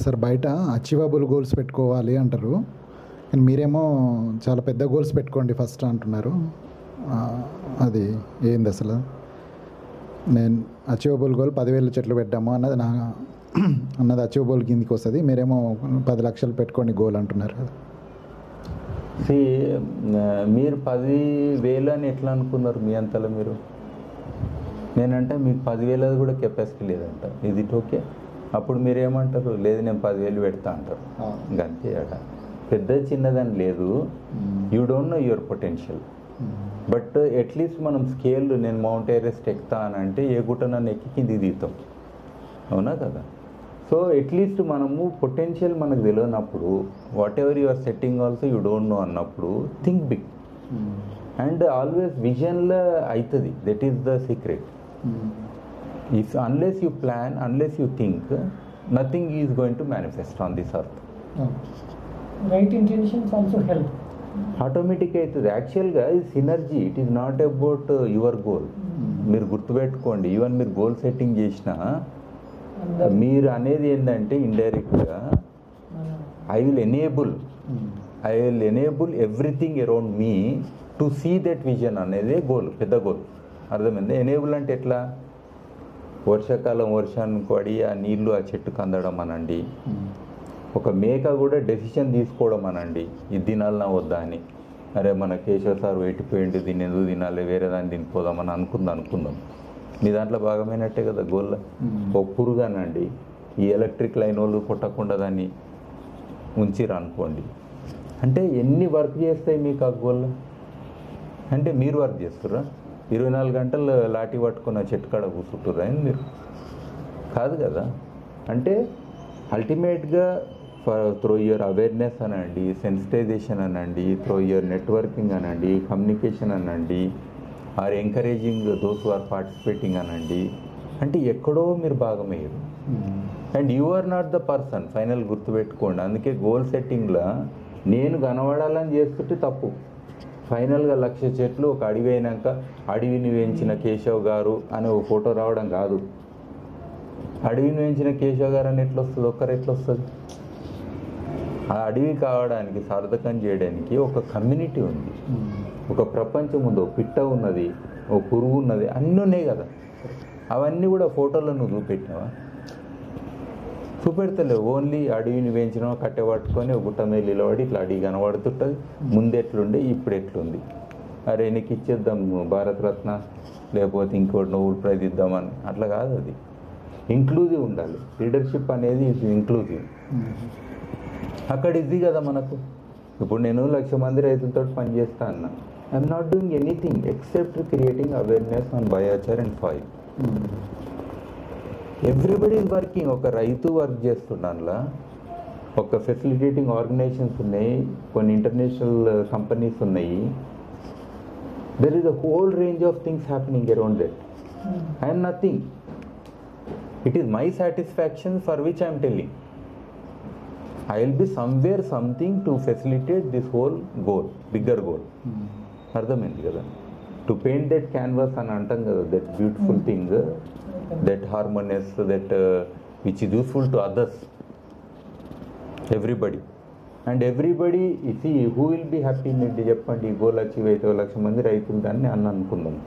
సార్, బయట అచీవబుల్ గోల్స్ పెట్టుకోవాలి అంటారు, కానీ మీరేమో చాలా పెద్ద గోల్స్ పెట్టుకోండి ఫస్ట్ అంటున్నారు. అది ఏంది అసలు? నేను అచీవబుల్ గోల్ 10,000 చెట్లు పెట్టాము అన్నది అచీవబుల్ కిందికి వస్తుంది, మీరేమో 10 లక్షలు పెట్టుకోండి గోల్ అంటున్నారు కదా.
మీరు 10,000 అని ఎట్లా అనుకున్నారు మీ అంతలో మీరు? నేనంటే మీకు 10,000 కూడా కెపాసిటీ లేదంట, ఇది ఓకే. అప్పుడు మీరేమంటారు, లేదు నేను 10,000 పెడతా అంటారు, ఇంకంతే. అట పెద్ద చిన్నదని లేదు, you don't know your potential. But at least మనం స్కేల్, నేను మౌంట్ ఎవరెస్ట్ ఎక్కుతా అని అంటే ఏ గుట్ట నన్ను ఎక్కి కింది దిగుతాం, అవునా కదా. సో అట్లీస్ట్ మనము పొటెన్షియల్ మనకు తెలియనప్పుడు, what ever your setting also you don't know అన్నప్పుడు థింక్ బిగ్. అండ్ ఆల్వేస్ విజన్లో అవుతుంది, that is the secret. If unless you plan, unless you think, nothing is going to manifest on this earth.
Right intentions also help.
Automatic అవుతుంది. యాక్చువల్గా ఈ synergy, it is not about your goal. మీరు గుర్తుపెట్టుకోండి, even మీరు goal setting చేసినా మీరు అనేది ఏంటంటే ఇండైరెక్ట్గా I will enable everything around me to see that vision అనేది గోల్, పెద్ద గోల్. అర్థమైంది? ఎనేబుల్ అంటే ఎట్లా? వర్షాకాలం వర్షానికి పడి ఆ నీళ్లు ఆ చెట్టుకు అందడం అనండి, ఒక మేక కూడా డెసిషన్ తీసుకోవడం అనండి, ఇది తినాలన్నా వద్దా అని. అరే మన కేశవ్ సార్ వెయిటిపోయింది, దీన్ని ఎందుకు తినాలి, వేరే దాన్ని తినిపోదామని అనుకుందాం. మీ దాంట్లో భాగమైనట్టే కదా గోల్లో. ఒక పురుగానండి, ఈ ఎలక్ట్రిక్ లైన్ వాళ్ళు కొట్టకుండా దాన్ని ఉంచిరు అనుకోండి, అంటే ఎన్ని వర్క్ చేస్తాయి మీకు ఆ గోల్లో? అంటే మీరు వర్క్ చేస్తుర్రా? 24 గంటలు లాఠీ పట్టుకున్న చెట్టు కాడ కూర్చుంటుర్రా మీరు? కాదు కదా. అంటే అల్టిమేట్గా త్రూ యువర్ అవేర్నెస్ అనండి, సెన్సిటైజేషన్ అనండి, త్రూ యువర్ నెట్వర్కింగ్ అనండి, కమ్యూనికేషన్ అనండి, or encouraging those who are participating అనండి, అంటే ఎక్కడో మీరు భాగమయ్యారు. And you are not the person. Final గుర్తుపెట్టుకోండి. అందుకే గోల్ సెట్టింగ్లో నేను కనబడాలని చేస్తుంటే తప్పు. ఫైనల్గా 1,00,000 చెట్లు ఒక అడవి అయినాక అడవిని వేయించిన కేశవ్ గారు అనే ఒక ఫోటో రావడం కాదు. అడవిని వేయించిన కేశవ్ గారు అని ఎట్లా వస్తుంది? ఒక్కరు ఎట్లా వస్తుంది? ఆ అడవి కావడానికి, సార్థకం చేయడానికి ఒక కమ్యూనిటీ ఉంది, ఒక ప్రపంచం ఉంది, ఒక పిట్ట ఉన్నది, ఒక పురుగు ఉన్నది, అన్నీ ఉన్నాయి కదా. అవన్నీ కూడా ఫోటోలో నువ్వు చూపెట్టినావా? చూపెడతలేవు. ఓన్లీ అడవిని వేయించిన కట్టె పట్టుకొని ఒక గుట్ట మీద నిలబడి ఇట్లా అడవి కనబడుతుంటుంది, ముందు ఎట్లుండే ఇప్పుడు ఎట్లుంది, అరే నీకు ఇచ్చేద్దాం భారతరత్న లేకపోతే ఇంకోటి నోబెల్ ప్రైజ్ ఇద్దామని, అట్లా కాదు. అది ఇంక్లూజివ్ ఉండాలి. లీడర్షిప్ అనేది ఇది ఇంక్లూజివ్. అక్కడ ఇది కదా మనకు. ఇప్పుడు నేను 1,00,000 మంది రైతులతో పనిచేస్తా అన్నా, I'm not doing anything except creating awareness on biochar and soil. Everybody is working. ఒక రైతు వర్క్ చేస్తున్నానులా, ఒక ఫెసిలిటేటింగ్ ఆర్గనైజేషన్స్ ఉన్నాయి, కొన్ని ఇంటర్నేషనల్ కంపెనీస్ ఉన్నాయి. There is a whole range of things happening around that. I'm nothing. It is my satisfaction for which I'm telling. I will be somewhere something to facilitate this whole goal, bigger goal. అర్థమైంది కదా. To paint that canvas అని అంటాం కదా, that beautiful thing, that harmonious, that which is useful to others, everybody. And everybody see who will be happy ఏంటి చెప్పండి. ఈ goal achieve అయితే 1,00,000 మంది రైతులు దాన్ని అనుకుందాం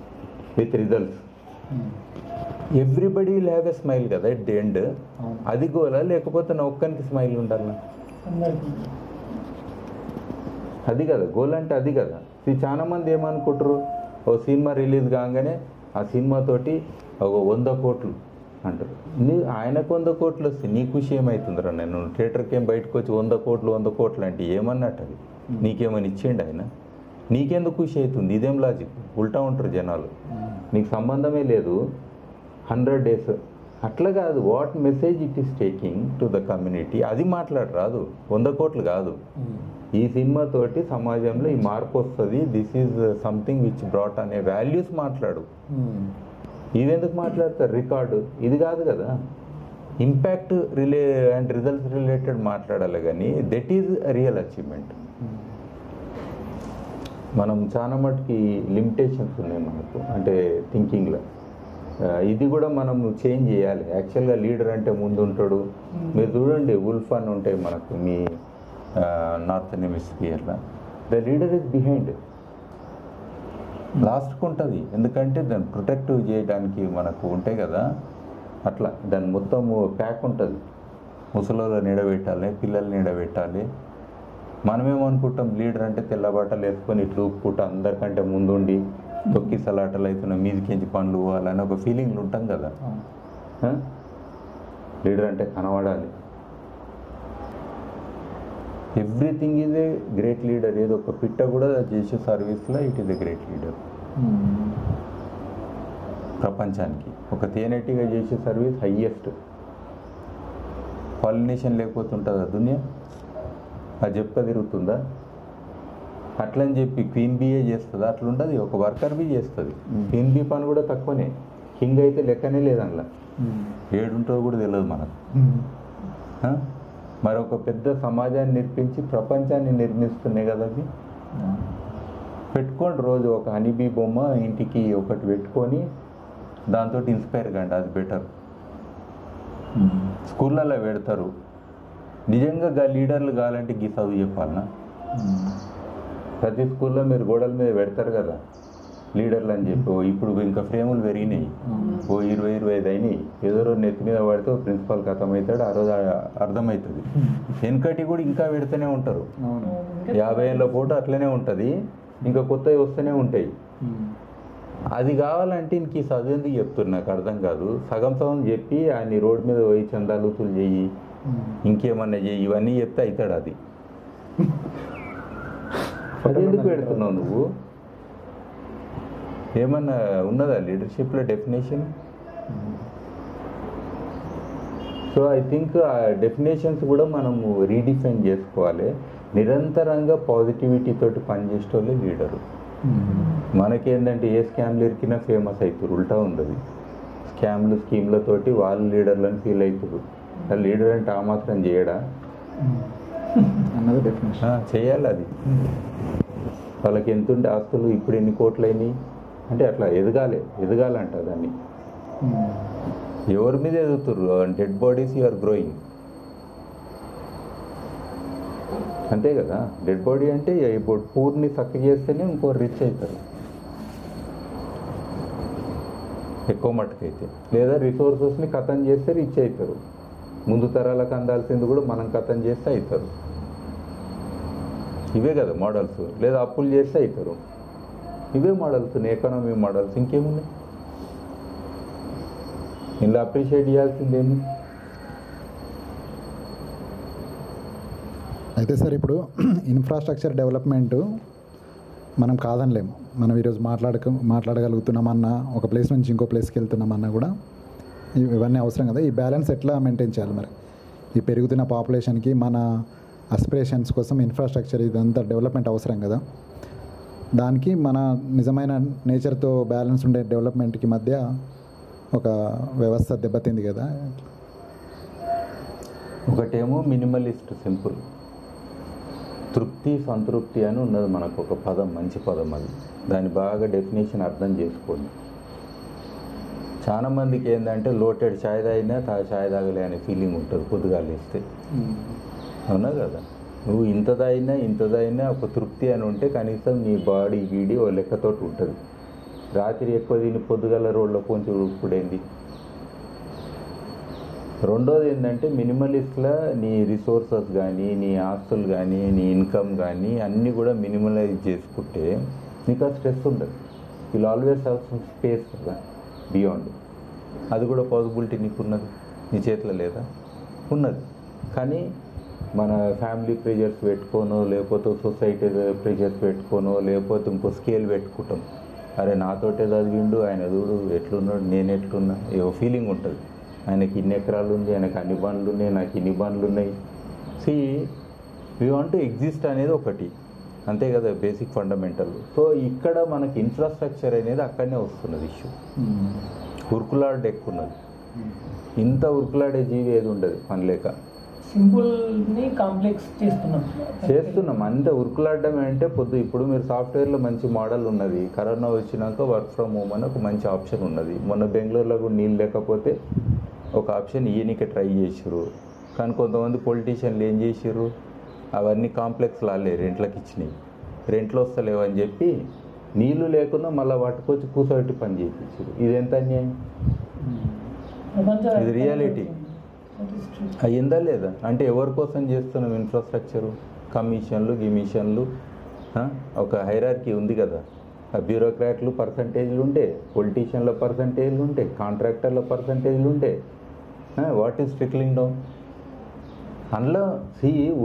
with results. Everybody will have a smile కదా ఎట్ ది ఎండ్. అది గోలా, లేకపోతే నా ఒక్కనికి స్మైల్ ఉండాలా? అది కదా గోల్ అంటే, అది కదా. చాలా మంది ఏమనుకుంటారు, ఓ సినిమా రిలీజ్ కాగానే ఆ సినిమాతోటి ఒక 100 కోట్లు అంటారు. ఆయనకు 100 కోట్లు వస్తే నీ ఖుషి ఏమవుతుందిరా? నేను థియేటర్కి ఏం బయటకు వచ్చి 100 కోట్లు అంటే ఏమన్నట్టు? అది నీకేమని ఇచ్చేయండి ఆయన? నీకెందుకు ఖుషి అవుతుంది? ఇదేం లాజిక్? ఉల్టా ఉంటారు జనాలు. నీకు సంబంధమే లేదు. 100 days అట్లా కాదు. What message it is taking to the community, అది మాట్లాడరాదు. 100 కోట్లు కాదు. ఈ సినిమాతోటి సమాజంలో ఈ మార్పు వస్తుంది, this is something which brought అనే వాల్యూస్ మాట్లాడు. ఇవెందుకు మాట్లాడతారు? రికార్డు ఇది కాదు కదా. ఇంపాక్ట్ అండ్ రిజల్ట్స్ రిలేటెడ్ మాట్లాడాలి కానీ దట్ ఈజ్ రియల్ అచీవ్మెంట్. మనం చాలా మటుకి లిమిటేషన్స్ ఉన్నాయి మనకు, అంటే థింకింగ్లో. ఇది కూడా మనం చేంజ్ చేయాలి. యాక్చువల్గా లీడర్ అంటే ముందు ఉంటాడు. మీరు చూడండి, ఉల్ఫ్ అని ఉంటాయి మనకు మీ నార్థన్ హెమిస్ఫియర్లో. ద లీడర్ ఇస్ బిహైండ్, లాస్ట్కి ఉంటుంది. ఎందుకంటే దాన్ని ప్రొటెక్టివ్ చేయడానికి మనకు ఉంటాయి కదా, అట్లా దాని మొత్తం ప్యాక్ ఉంటుంది. ముసలోళ్ళు నిడబెట్టాలి, పిల్లల్ని నిడబెట్టాలి. మనమేమనుకుంటాం లీడర్ అంటే తెల్ల బట్టలు వేసుకొని ఇట్లు ఊపుకుంటా అందరికంటే ముందుండి తొక్కి సలాటలు అవుతున్న మీదికించి పనులు పోవాలని ఒక ఫీలింగ్లు ఉంటాం కదా. లీడర్ అంటే కనబడాలి. Everything is a great leader. ఏదో ఒక పిట్ట కూడా చేసే సర్వీస్లో it is a great leader. ప్రపంచానికి ఒక తేనెటీగా చేసే సర్వీస్ హయ్యెస్ట్. పాలినేషన్ లేకపోతే ఉంటుందా దునియా? అది చెప్ప తిరుగుతుందా? అట్లని చెప్పి క్వీన్ బీఏ చేస్తుందా? అట్లా ఉండదు. ఒక వర్కర్ బీ చేస్తుంది. క్వీన్ బీ పని కూడా తక్కువనే. కింగ్ అయితే లెక్కనే లేదు అందులో. ఏడుంటుందో కూడా తెలియదు మనకు. మరొక పెద్ద సమాజాన్ని నిర్మించి ప్రపంచాన్ని నిర్మిస్తున్నాయి కదా అవి. పెట్టుకోండి రోజు ఒక హనీబీ బొమ్మ ఇంటికి ఒకటి పెట్టుకొని దాంతో ఇన్స్పైర్ కండి, అది బెటర్. స్కూళ్ళల్లో పెడతారు. నిజంగా లీడర్లు కావాలంటే గీ చదువు చెప్పాలన్నా? ప్రతి స్కూల్లో మీరు గోడల మీద పెడతారు కదా లీడర్లు అని చెప్పి. ఇప్పుడు ఇంకా ఫ్రేములు పెరిగినాయి, 20-25 అయినాయి. ఏదో రోజు నెత్తి మీద పడితే ప్రిన్సిపాల్ ఖతం అవుతాడు, ఆ రోజు అర్థమవుతుంది. వెనకటి కూడా ఇంకా పెడుతూనే ఉంటారు. 50 ఏళ్ళ ఫోటో అట్లనే ఉంటుంది, ఇంకా కొత్తవి వస్తూనే ఉంటాయి. అది కావాలంటే ఇంక ఈ చదువు ఎందుకు చెప్తున్నారు నాకు అర్థం కాదు. సగం చెప్పి ఆయన రోడ్డు మీద పోయి చందాలుతులు చెయ్యి, ఇంకేమన్నా చెయ్యి, ఇవన్నీ చెప్తే అవుతాడు. అది ఎందుకు పెడుతున్నావు నువ్వు? ఏమన్నా ఉన్నదా లీడర్షిప్లో డెఫినేషన్? సో ఐ థింక్ ఆ డెఫినేషన్స్ కూడా మనము రీడిఫైన్ చేసుకోవాలి. నిరంతరంగా పాజిటివిటీ తోటి పనిచేసే వాళ్ళే లీడరు. మనకేంటంటే ఏ స్కామ్లు ఇరికినా ఫేమస్ అవుతారు. ఉల్టా ఉండదు. స్కామ్లు స్కీమ్లతోటి వాళ్ళు లీడర్లను ఫీల్ అవుతారు. లీడర్ అంటే ఆ మాత్రం చేయడా
అన్నది డెఫినేషన్.
చేయాలి. అది వాళ్ళకి ఎంతుంటే ఆస్తులు ఇప్పుడు ఎన్ని కోట్లు అయినాయి అంటే అట్లా ఎదగాలంట. దాన్ని ఎవరి మీద ఎదుగుతారు? Dead bodies you are growing, అంతే కదా. డెడ్ బాడీ అంటే ఇప్పుడు పూర్ని చక్క చేస్తేనే ఇంకో రిచ్ అవుతారు ఎక్కువ మట్టుకైతే. లేదా రిసోర్సెస్ని ఖతం చేస్తే రిచ్ అవుతారు. ముందు తరాలకు అందాల్సింది కూడా మనం ఖతం చేస్తే అవుతారు. ఇవే కదా మోడల్స్. లేదా అప్పులు చేస్తే అవుతారు. ఇవే మోడల్స్, ఎకానమీ మోడల్స్. ఇంకేమున్నాయి? ఇందులో అప్రిషియేట్ చేయాల్సిందేమి?
అయితే సార్ ఇప్పుడు ఇన్ఫ్రాస్ట్రక్చర్ డెవలప్మెంటు మనం కాదనలేము. మనం ఈరోజు మాట్లాడగలుగుతున్నామన్నా, ఒక ప్లేస్ నుంచి ఇంకో ప్లేస్కి వెళ్తున్నామన్నా కూడా ఇవన్నీ అవసరం కదా. ఈ బ్యాలెన్స్ ఎట్లా మెయింటైన్ చేయాలి మరి? ఈ పెరుగుతున్న పాపులేషన్కి మన అస్పిరేషన్స్ కోసం ఇన్ఫ్రాస్ట్రక్చర్ ఇదంతా డెవలప్మెంట్ అవసరం కదా. దానికి మన నిజమైన నేచర్తో బ్యాలెన్స్ ఉండే డెవలప్మెంట్కి మధ్య ఒక వ్యవస్థ దెబ్బతింది కదా.
ఒకటేమో మినిమలిస్ట్, సింపుల్. తృప్తి, సంతృప్తి అని ఉన్నది మనకు ఒక పదం, మంచి పదం అది. దాన్ని బాగా డెఫినేషన్ అర్థం చేసుకోండి. చాలా మందికి ఏంటంటే లోటెడ్ ఛాయ్ తాగినా ఛాయ్ తాగలే అనే ఫీలింగ్ ఉంటుంది పొద్దుగాలు ఇస్తే. అవునా కదా? నువ్వు ఇంత తాగినా ఒక తృప్తి అని ఉంటే కనీసం నీ బాడీ గీడి ఓ లెక్కతోటి ఉంటుంది. రాత్రి ఎక్కువ తిని పొద్దుగల రోడ్లో కొంచెం ఉడుకుడేంది. రెండోది ఏంటంటే మినిమలిస్ట్లో నీ రిసోర్సెస్ కానీ, నీ ఆస్తులు కానీ, నీ ఇన్కమ్ కానీ అన్నీ కూడా మినిమలైజ్ చేసుకుంటే నీకు ఆ స్ట్రెస్ ఉండదు. Will always have some space beyond. అది కూడా పాసిబిలిటీ నీకు ఉన్నది, నీ చేతిలో లేదా? ఉన్నది. కానీ మన ఫ్యామిలీ ప్రెజర్స్ పెట్టుకోనో, లేకపోతే సొసైటీ ప్రెజర్స్ పెట్టుకోనో, లేకపోతే ఇంకో స్కేల్ పెట్టుకుంటాం. అరే నాతోటే చదివిండు, ఆయన చూడు ఎట్లున్నాడు, నేను ఎట్లున్నా, ఏవో ఫీలింగ్ ఉంటుంది. ఆయనకి ఇన్ని ఎకరాలు ఉంది, ఆయనకు అన్ని బండ్లు ఉన్నాయి, నాకు ఇన్ని బండ్లు ఉన్నాయి. వీ వాంట్ టు ఎగ్జిస్ట్ అనేది ఒకటి, అంతే కదా బేసిక్ ఫండమెంటల్. సో ఇక్కడ మనకి ఇన్ఫ్రాస్ట్రక్చర్ అనేది అక్కడనే వస్తున్నది ఇష్యూ. ఉరుకులాడే ఎక్కువ ఉన్నది. ఇంత ఉరుకులాడే జీవి ఏది ఉండదు పని లేక.
సింపుల్ని కాంప్లెక్స్ చేస్తున్నాం.
అంత ఉరుకులాడడం అంటే ఇప్పుడు మీరు సాఫ్ట్వేర్లో మంచి మోడల్ ఉన్నది. కరోనా వచ్చినాక వర్క్ ఫ్రమ్ హోమ్ అని ఒక మంచి ఆప్షన్ ఉన్నది. మొన్న బెంగళూరులో కూడా నీళ్ళు లేకపోతే ఒక ఆప్షన్ ఈయనకే ట్రై చేసారు. కానీ కొంతమంది పొలిటీషియన్లు ఏం చేసారు, అవన్నీ కాంప్లెక్స్ లాలే రెంట్లకు ఇచ్చినాయి. రెంట్లు వస్తలేవు అని చెప్పి నీళ్లు లేకుండా మళ్ళీ పట్టుకొచ్చి కూర్చోబెట్టి పని చేయించారు. ఇది ఎంత అన్యాయం? ఇది రియాలిటీ. అయ్యిందా లేదా? అంటే ఎవరి కోసం చేస్తున్నాం ఇన్ఫ్రాస్ట్రక్చరు? కమిషన్లు ఒక హైరార్కీ ఉంది కదా. ఆ బ్యూరోక్రాట్లు పర్సంటేజ్లు ఉంటే, పొలిటీషియన్ల పర్సంటేజ్లు ఉంటాయి, కాంట్రాక్టర్ల పర్సంటేజ్లు ఉంటాయి. What is trickling down? అందులో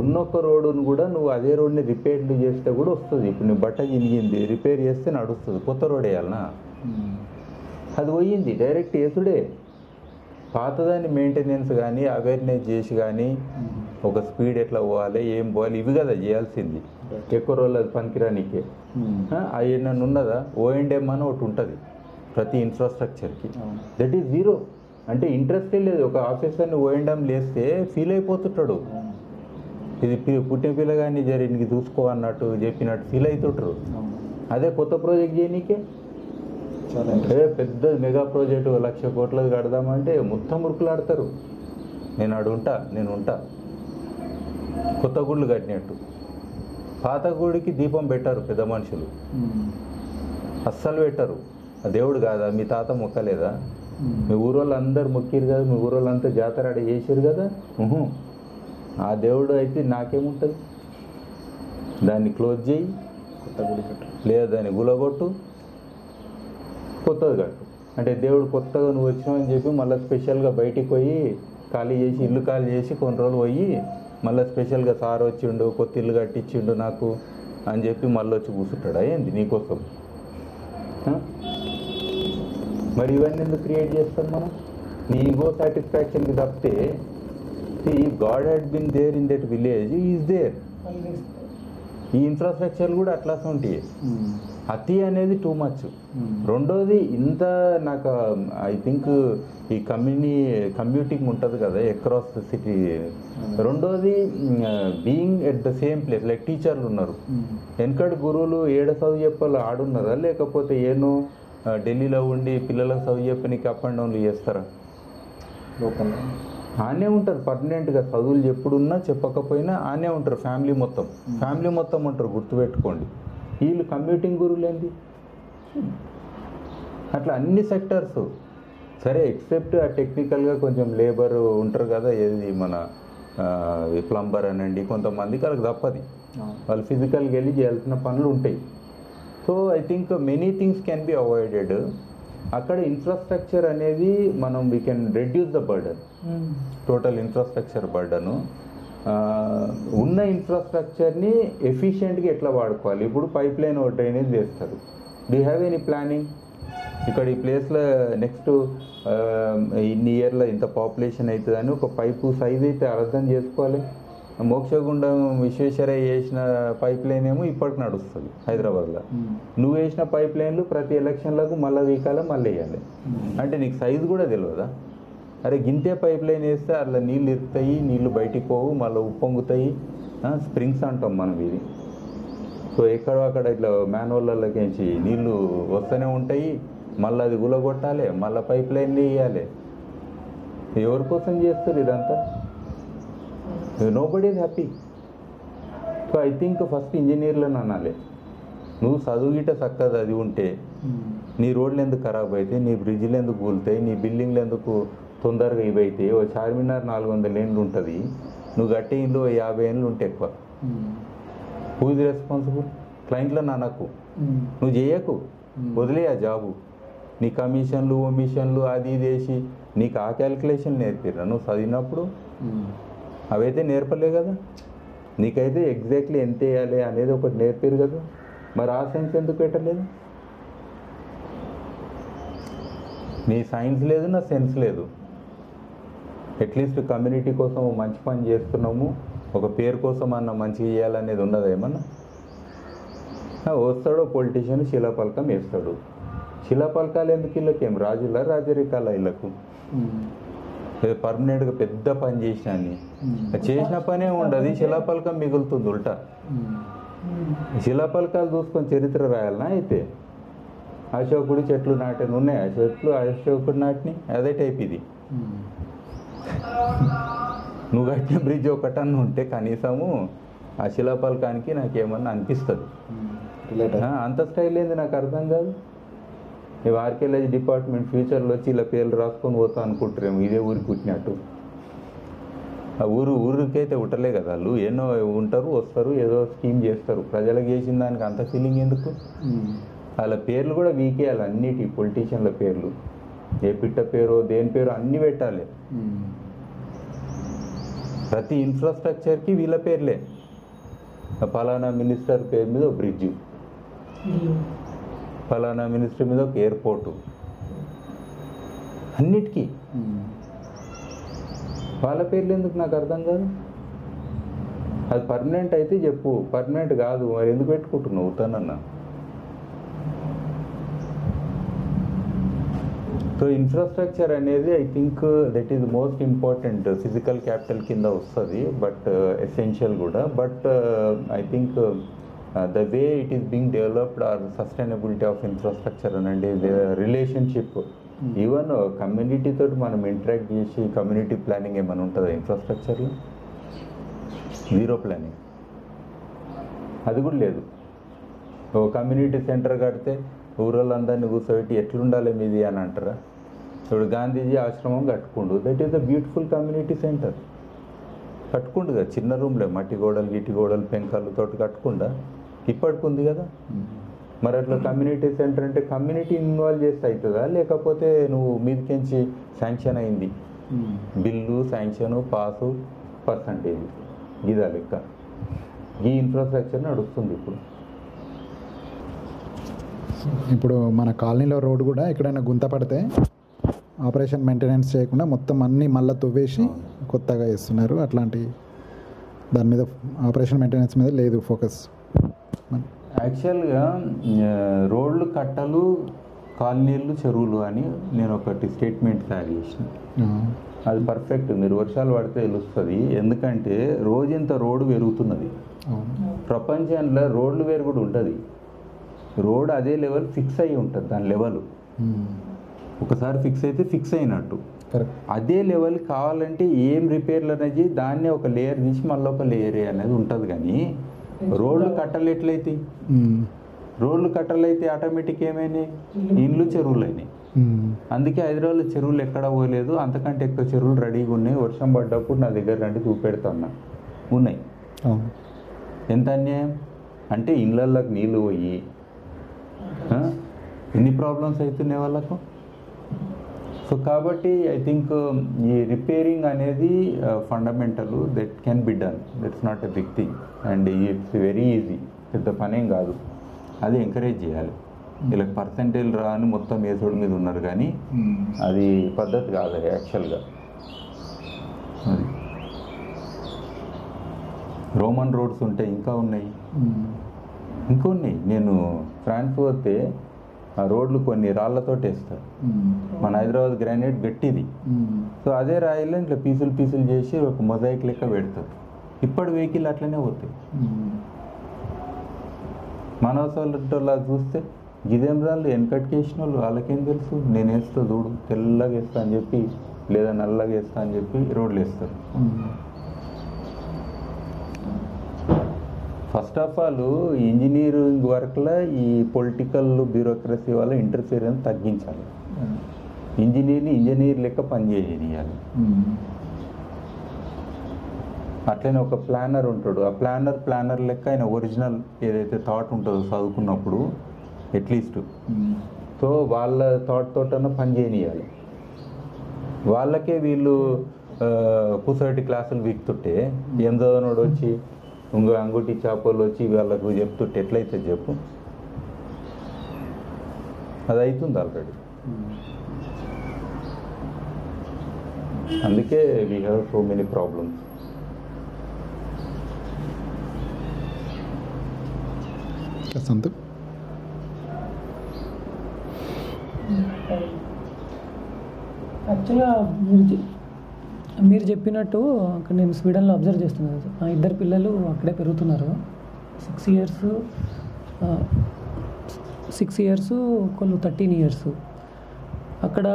ఉన్నొక్క రోడ్డును కూడా నువ్వు అదే రోడ్ని రిపేర్లు చేస్తే కూడా వస్తుంది. ఇప్పుడు నీ బట్ట చినిగింది, రిపేర్ చేస్తే నడుస్తుంది. కొత్త రోడ్ వేయాలనా? అది పోయింది, డైరెక్ట్ వేసుడే. పాతదాన్ని మెయింటెనెన్స్ కానీ, అవేర్నెస్ చేసి కానీ, ఒక స్పీడ్ ఎట్లా పోవాలి, ఏం పోవాలి, ఇవి కదా చేయాల్సింది. ఎక్కువ రోజులు అది పనికిరానికే. అవి నన్ను ఉన్నదా? O&M అని ఒకటి ఉంటుంది ప్రతి ఇన్ఫ్రాస్ట్రక్చర్కి. That is zero. అంటే ఇంట్రెస్టే లేదు. ఒక ఆఫీసర్ని O&M లేస్తే ఫీల్ అయిపోతుంటాడు. ఇది పుట్టిన పిల్లగాని జరిగి చూసుకో అన్నట్టు చెప్పినట్టు ఫీల్ అవుతుంటారు. అదే కొత్త ప్రాజెక్ట్ చేయనీకే పెద్ద మెగా ప్రాజెక్టు 1,00,000 కోట్లది కడదామంటే మొత్తం మురుకులాడతారు. నేను ఉంటా కొత్త గుళ్ళు కట్టినట్టు. పాత గుడికి దీపం పెట్టారు పెద్ద మనుషులు, అస్సలు పెట్టరు. ఆ దేవుడు కాదా? మీ తాత మొక్కలేదా? మీ ఊరోళ్ళు అందరు మొక్కిరు కదా, మీ ఊరోళ్ళంతా జాతర ఆడ చేసారు కదా. ఆ దేవుడు అయితే నాకేముంటుంది? దాన్ని క్లోజ్ చేయి, కొత్త గుడి కట్టు, లేదా దాన్ని గులగొట్టు, కొత్తది కట్టు. అంటే దేవుడు కొత్తగా నువ్వు వచ్చినావు అని చెప్పి మళ్ళీ స్పెషల్గా బయటికి పోయి ఖాళీ చేసి, ఇల్లు ఖాళీ చేసి కొన్ని రోజులు పోయి మళ్ళీ స్పెషల్గా సార్ వచ్చిండు, కొత్త ఇల్లు కట్టించిండు నాకు అని చెప్పి మళ్ళీ వచ్చి కూర్చుంటాడా ఏంది నీకోసం? మరి ఇవన్నీ ఎందుకు క్రియేట్ చేస్తాం మనం? నీ ఈగో సాటిస్ఫాక్షన్కి తప్పితే God had been there in that village is there. ఈ ఇన్ఫ్రాస్ట్రక్చర్ కూడా అట్లానే ఉంటాయి. అతి అనేది టూ మచ్. రెండోది ఇంత నాకు ఐ థింక్ ఈ కమ్యూటింగ్ ఉంటుంది కదా అక్రాస్ ద సిటీ. రెండోది being at the same place, like టీచర్లు ఉన్నారు. వెనకటి గురువులు ఏడ చదువు చెప్పాలో ఆడున్నారా, లేకపోతే ఏనో ఢిల్లీలో ఉండి పిల్లలకు చదువు చెప్పనికి అప్ అండ్ డౌన్లు చేస్తారా? లోకల్ ఆనే ఉంటారు పర్మనెంట్గా. చదువులు ఎప్పుడున్నా చెప్పకపోయినా ఆనే ఉంటారు. ఫ్యామిలీ మొత్తం ఉంటారు, గుర్తుపెట్టుకోండి. వీళ్ళు కమ్యూటింగ్ గురువులేంది? అట్లా అన్ని సెక్టర్స్ సరే, ఎక్సెప్ట్ ఆ టెక్నికల్గా కొంచెం లేబర్ ఉంటారు కదా, ఏది మన ప్లంబర్ అనండి, కొంతమందికి వాళ్ళకి తప్పది. వాళ్ళు ఫిజికల్గా వెళ్ళి చేయాల్సిన పనులు ఉంటాయి. So I think many things can be avoided. అక్కడ ఇన్ఫ్రాస్ట్రక్చర్ అనేది మనం we can reduce the burden, total infrastructure burden. ఉన్న ఇన్ఫ్రాస్ట్రక్చర్ని ఎఫిషియెంట్గా ఎట్లా వాడుకోవాలి. ఇప్పుడు పైప్ లైన్ డ్రైనేజ్ చేస్తారు. Do have any planning? ఇక్కడ ఈ ప్లేస్లో నెక్స్ట్ ఇన్ని ఇయర్లో ఇంత పాపులేషన్ అవుతుందని ఒక పైపు సైజ్ అయితే అర్థం చేసుకోవాలి. మోక్షగుండం విశ్వేశ్వరయ్య చేసిన పైప్ లైన్ ఏమో ఇప్పటికి నడుస్తుంది హైదరాబాద్లో. నువ్వు వేసిన పైప్ లైన్లు ప్రతి ఎలక్షన్లకు మళ్ళీ వీకాల మళ్ళీ వేయాలి అంటే నీకు సైజు కూడా తెలియదా? అరే గింతే పైప్ లైన్ వేస్తే అట్లా నీళ్ళు ఇరుతాయి, నీళ్ళు బయటికి పోవు, మళ్ళీ ఉప్పొంగుతాయి. స్ప్రింగ్స్ అంటాం మనం ఇది. సో ఎక్కడో అక్కడ ఇట్లా మ్యాన్హోల్లోకించి నీళ్ళు వస్తూనే ఉంటాయి, మళ్ళీ అది గులగొట్టాలి, మళ్ళీ పైప్ లైన్ వేయాలి. ఎవరి కోసం చేస్తారు ఇదంతా? Nobody is happy. So I think first ఇంజనీర్లను అనాలి, నువ్వు చదువు గిట్ట చక్కగా చదివి ఉంటే నీ రోడ్లు ఎందుకు ఖరాబ్ అవుతాయి, నీ బ్రిడ్జ్లు ఎందుకు కూలుతాయి, నీ బిల్డింగ్లు ఎందుకు తొందరగా ఇవైతే. ఓ చార్మినార్ 400 ఏళ్ళు ఉంటుంది, నువ్వు కట్టే ఇల్లు 50 ఏళ్ళు ఉంటే ఎక్కువ. Who is responsible? క్లయింట్లో నాకు నువ్వు చేయకు, వదిలే ఆ జాబు. నీ కమిషన్లు ఒమిషన్లు అది ఇది వేసి నీకు ఆ క్యాలిక్యులేషన్ నేర్పిరా నువ్వు చదివినప్పుడు? అవైతే నేర్పలే కదా. నీకైతే ఎగ్జాక్ట్లీ ఎంత వేయాలి అనేది ఒకటి నేర్పారు కదా. మరి ఆ సైన్స్ ఎందుకు పెట్టలేదు? నీ సైన్స్ లేదు, నా సెన్స్ లేదు. అట్లీస్ట్ కమ్యూనిటీ కోసం మంచి పని చేస్తున్నాము, ఒక పేరు కోసం అన్న మంచిగా చేయాలనేది ఉండదు ఏమన్నా? వస్తాడో పొలిటీషియన్ శిలాపలకం వేస్తాడు. శిలాపలకాలు ఎందుకు ఇళ్ళకి? ఏం రాజుల రాజరికాల ఇళ్ళకు? పర్మనెంట్గా పెద్ద పని చేసిన పనే ఉండదు, శిలాపలకం మిగులుతుంది ఉల్టా. శిలాపలకాలు చూసుకొని చరిత్ర రాయాలనా? అయితే అశోకుడు చెట్లు నాటని ఉన్నాయి, ఆ చెట్లు అశోకుడు నాటిని అదే టైప్ ఇది. నువ్వు కట్టిన బ్రిడ్జ్ ఒకటన్నా ఉంటే కనీసము ఆ శిలాపలకానికి నాకేమన్నా అనిపిస్తుంది. అంత స్టైల్ ఏంది నాకు అర్థం కాదు. ఈ ఆర్కియాలజీ డిపార్ట్మెంట్ ఫ్యూచర్లో వచ్చి ఇలా పేర్లు రాసుకొని పోతా అనుకుంటారేమో, ఇదే ఊరికి పుట్టినట్టు. ఆ ఊరికైతే ఉట్టలే కదా వాళ్ళు, ఎన్నో ఉంటారు, వస్తారు, ఏదో స్కీమ్ చేస్తారు. ప్రజలకు చేసిన దానికి అంత ఫీలింగ్ ఎందుకు? వాళ్ళ పేర్లు కూడా వీకేయాలి, అన్నిటి పొలిటీషియన్ల పేర్లు, ఏ పిట్ట పేరు దేని పేరు అన్నీ పెట్టాలి. ప్రతి ఇన్ఫ్రాస్ట్రక్చర్కి వీళ్ళ పేర్లే. ఫలానా మినిస్టర్ పేరు మీద ఒక బ్రిడ్జు, ఫలానా మినిస్టర్ మీద ఒక ఎయిర్పోర్టు, అన్నిటికీ వాళ్ళ పేర్లు ఎందుకు నాకు అర్థం కాదు. అది పర్మనెంట్ అయితే చెప్పు, పర్మనెంట్ కాదు మరి ఎందుకు పెట్టుకుంటున్నావు తనన్నా? సో ఇన్ఫ్రాస్ట్రక్చర్ అనేది I think that is most important. Physical capital కింద వస్తుంది, బట్ ఎసెన్షియల్ కూడా. But I think the way it is being developed are sustainability of infrastructure అనండి రిలేషన్షిప్. ఈవెన్ కమ్యూనిటీతో మనం ఇంటరాక్ట్ చేసి కమ్యూనిటీ ప్లానింగ్ ఏమైనా ఉంటుందా ఇన్ఫ్రాస్ట్రక్చర్లో? జీరో ప్లానింగ్, అది కూడా లేదు. ఓ కమ్యూనిటీ సెంటర్ కడితే ఊళ్ళందరినీ కూర్చోబెట్టి ఎట్లుండాలి మీది అని అంటారా? ఇప్పుడు గాంధీజీ ఆశ్రమం కట్టుకుండు, that is the beautiful community centre. కట్టుకుండు కదా, చిన్న రూమ్లే, మట్టి గోడలు గిట్టి గోడలు పెంకాలతో కట్టుకుండా ఇప్పటికి ఉంది కదా. మరి అట్లా కమ్యూనిటీ సెంటర్ అంటే కమ్యూనిటీ ఇన్వాల్వ్ చేస్తే అవుతుందా, లేకపోతే నువ్వు మీదకించి శాంక్షన్ అయింది బిల్లు, శాంక్షను, పాసు, పర్సంటేజ్, ఇదా లెక్క. ఈ ఇన్ఫ్రాస్ట్రక్చర్ నడుస్తుంది ఇప్పుడు.
ఇప్పుడు మన కాలనీలో రోడ్డు కూడా ఎక్కడైనా గుంత పడితే ఆపరేషన్ మెయింటెనెన్స్ చేయకుండా మొత్తం అన్నీ మళ్ళీ తవ్వేసి కొత్తగా వేస్తున్నారు. అట్లాంటి దాని మీద ఆపరేషన్ మెయింటెనెన్స్ మీద లేదు ఫోకస్.
యాక్చువల్గా రోడ్లు, కట్టలు, కాలనీలు, చెరువులు అని నేను ఒకటి స్టేట్మెంట్ తయారు చేసిన. అది పర్ఫెక్ట్. మీరు వర్షాలు పడితే తెలుస్తుంది. ఎందుకంటే రోజంత రోడ్డు పెరుగుతున్నది. ప్రపంచంలో రోడ్లు వేరు కూడా ఉంటుంది. రోడ్ అదే లెవెల్ ఫిక్స్ అయ్యి ఉంటుంది, దాని లెవెల్ ఒకసారి ఫిక్స్ అయితే ఫిక్స్ అయినట్టు. అదే లెవెల్ కావాలంటే ఏం రిపేర్లు అనేది దాన్నే ఒక లేయర్ తీసి మళ్ళీ ఒక లేయర్ అనేది ఉంటుంది. కానీ రోడ్లు కట్టలు ఎట్లయితాయి? రోడ్లు కట్టలు అయితే ఆటోమేటిక్ ఏమైనాయి? ఇండ్లు, చెరువులు అయినాయి. అందుకే హైదరాబాద్లో చెరువులు ఎక్కడ పోలేదు, అంతకంటే ఎక్కువ చెరువులు రెడీగా ఉన్నాయి. వర్షం పడ్డప్పుడు నా దగ్గర రండి చూపెడుతున్నా, ఉన్నాయి. ఎంత అన్యాయం అంటే ఇళ్ళల్లోకి నీళ్ళు పోయి ఎన్ని ప్రాబ్లమ్స్ అవుతున్నాయి వాళ్ళకు. సో కాబట్టి ఐ థింక్ ఈ రిపేరింగ్ అనేది fundamental that can be done, that's not a big thing and it's very easy, పెద్ద పనేం కాదు. అది ఎంకరేజ్ చేయాలి. ఇలా పర్సెంటేజ్ రాని మొత్తం వేసోడి మీద ఉన్నారు కానీ అది పద్ధతి కాదు యాక్చువల్గా. అది రోమన్ రోడ్స్ ఉంటాయి, ఇంకా ఉన్నాయి. నేను ఫ్రాన్స్ పోతే ఆ రోడ్లు కొన్ని రాళ్లతో వేస్తారు. మన హైదరాబాద్ గ్రానైట్ గట్టిది, సో అదే రాయిలో ఇట్లా పీసులు పీసులు చేసి ఒక మొజాయిక్ లెక్క పెడతారు. ఇప్పటి వెహికల్ అట్లనే పోతాయి. మనవసోళ్ళ చూస్తే గిదేం రాళ్ళు వెనకటికి వేసిన వాళ్ళు, వాళ్ళకేం తెలుసు, నేను వేస్తా చూడు తెల్లగా వేస్తా అని చెప్పి, లేదా నల్లగా వేస్తా అని చెప్పి రోడ్లు వేస్తారు. ఫస్ట్ ఆఫ్ ఆల్ ఇంజనీరింగ్ వర్క్లో ఈ పొలిటికల్ బ్యూరోక్రసీ వల్ల ఇంటర్ఫిరెన్స్ తగ్గించాలి. ఇంజనీర్ లెక్క పనిచేయాలి. అట్లనే ఒక ప్లానర్ ఉంటాడు, ఆ ప్లానర్ లెక్క ఆయన ఒరిజినల్ ఏదైతే థాట్ ఉంటుందో చదువుకున్నప్పుడు అట్లీస్ట్, సో వాళ్ళ థాట్ తోటన్నా పని చేయనియాలి. వాళ్ళకే వీళ్ళు పుసటి క్లాసులు వీక్తుంటే ఏం చదవనోడు వచ్చి ఇంకో అంగుటి చేపలు వచ్చి వాళ్ళకు చెప్తుంటే ఎట్లయితే చెప్పు, అది అవుతుంది ఆల్రెడీ. అందుకే we have so many problems.
సంతు
యాక్చువల్గా మీరు చెప్పినట్టు అక్కడ నేను స్వీడన్లో అబ్జర్వ్ చేస్తున్నాను. ఆ ఇద్దరు పిల్లలు అక్కడే పెరుగుతున్నారు. 6 ఇయర్స్ ఒకళ్ళు 13 ఇయర్స్. అక్కడ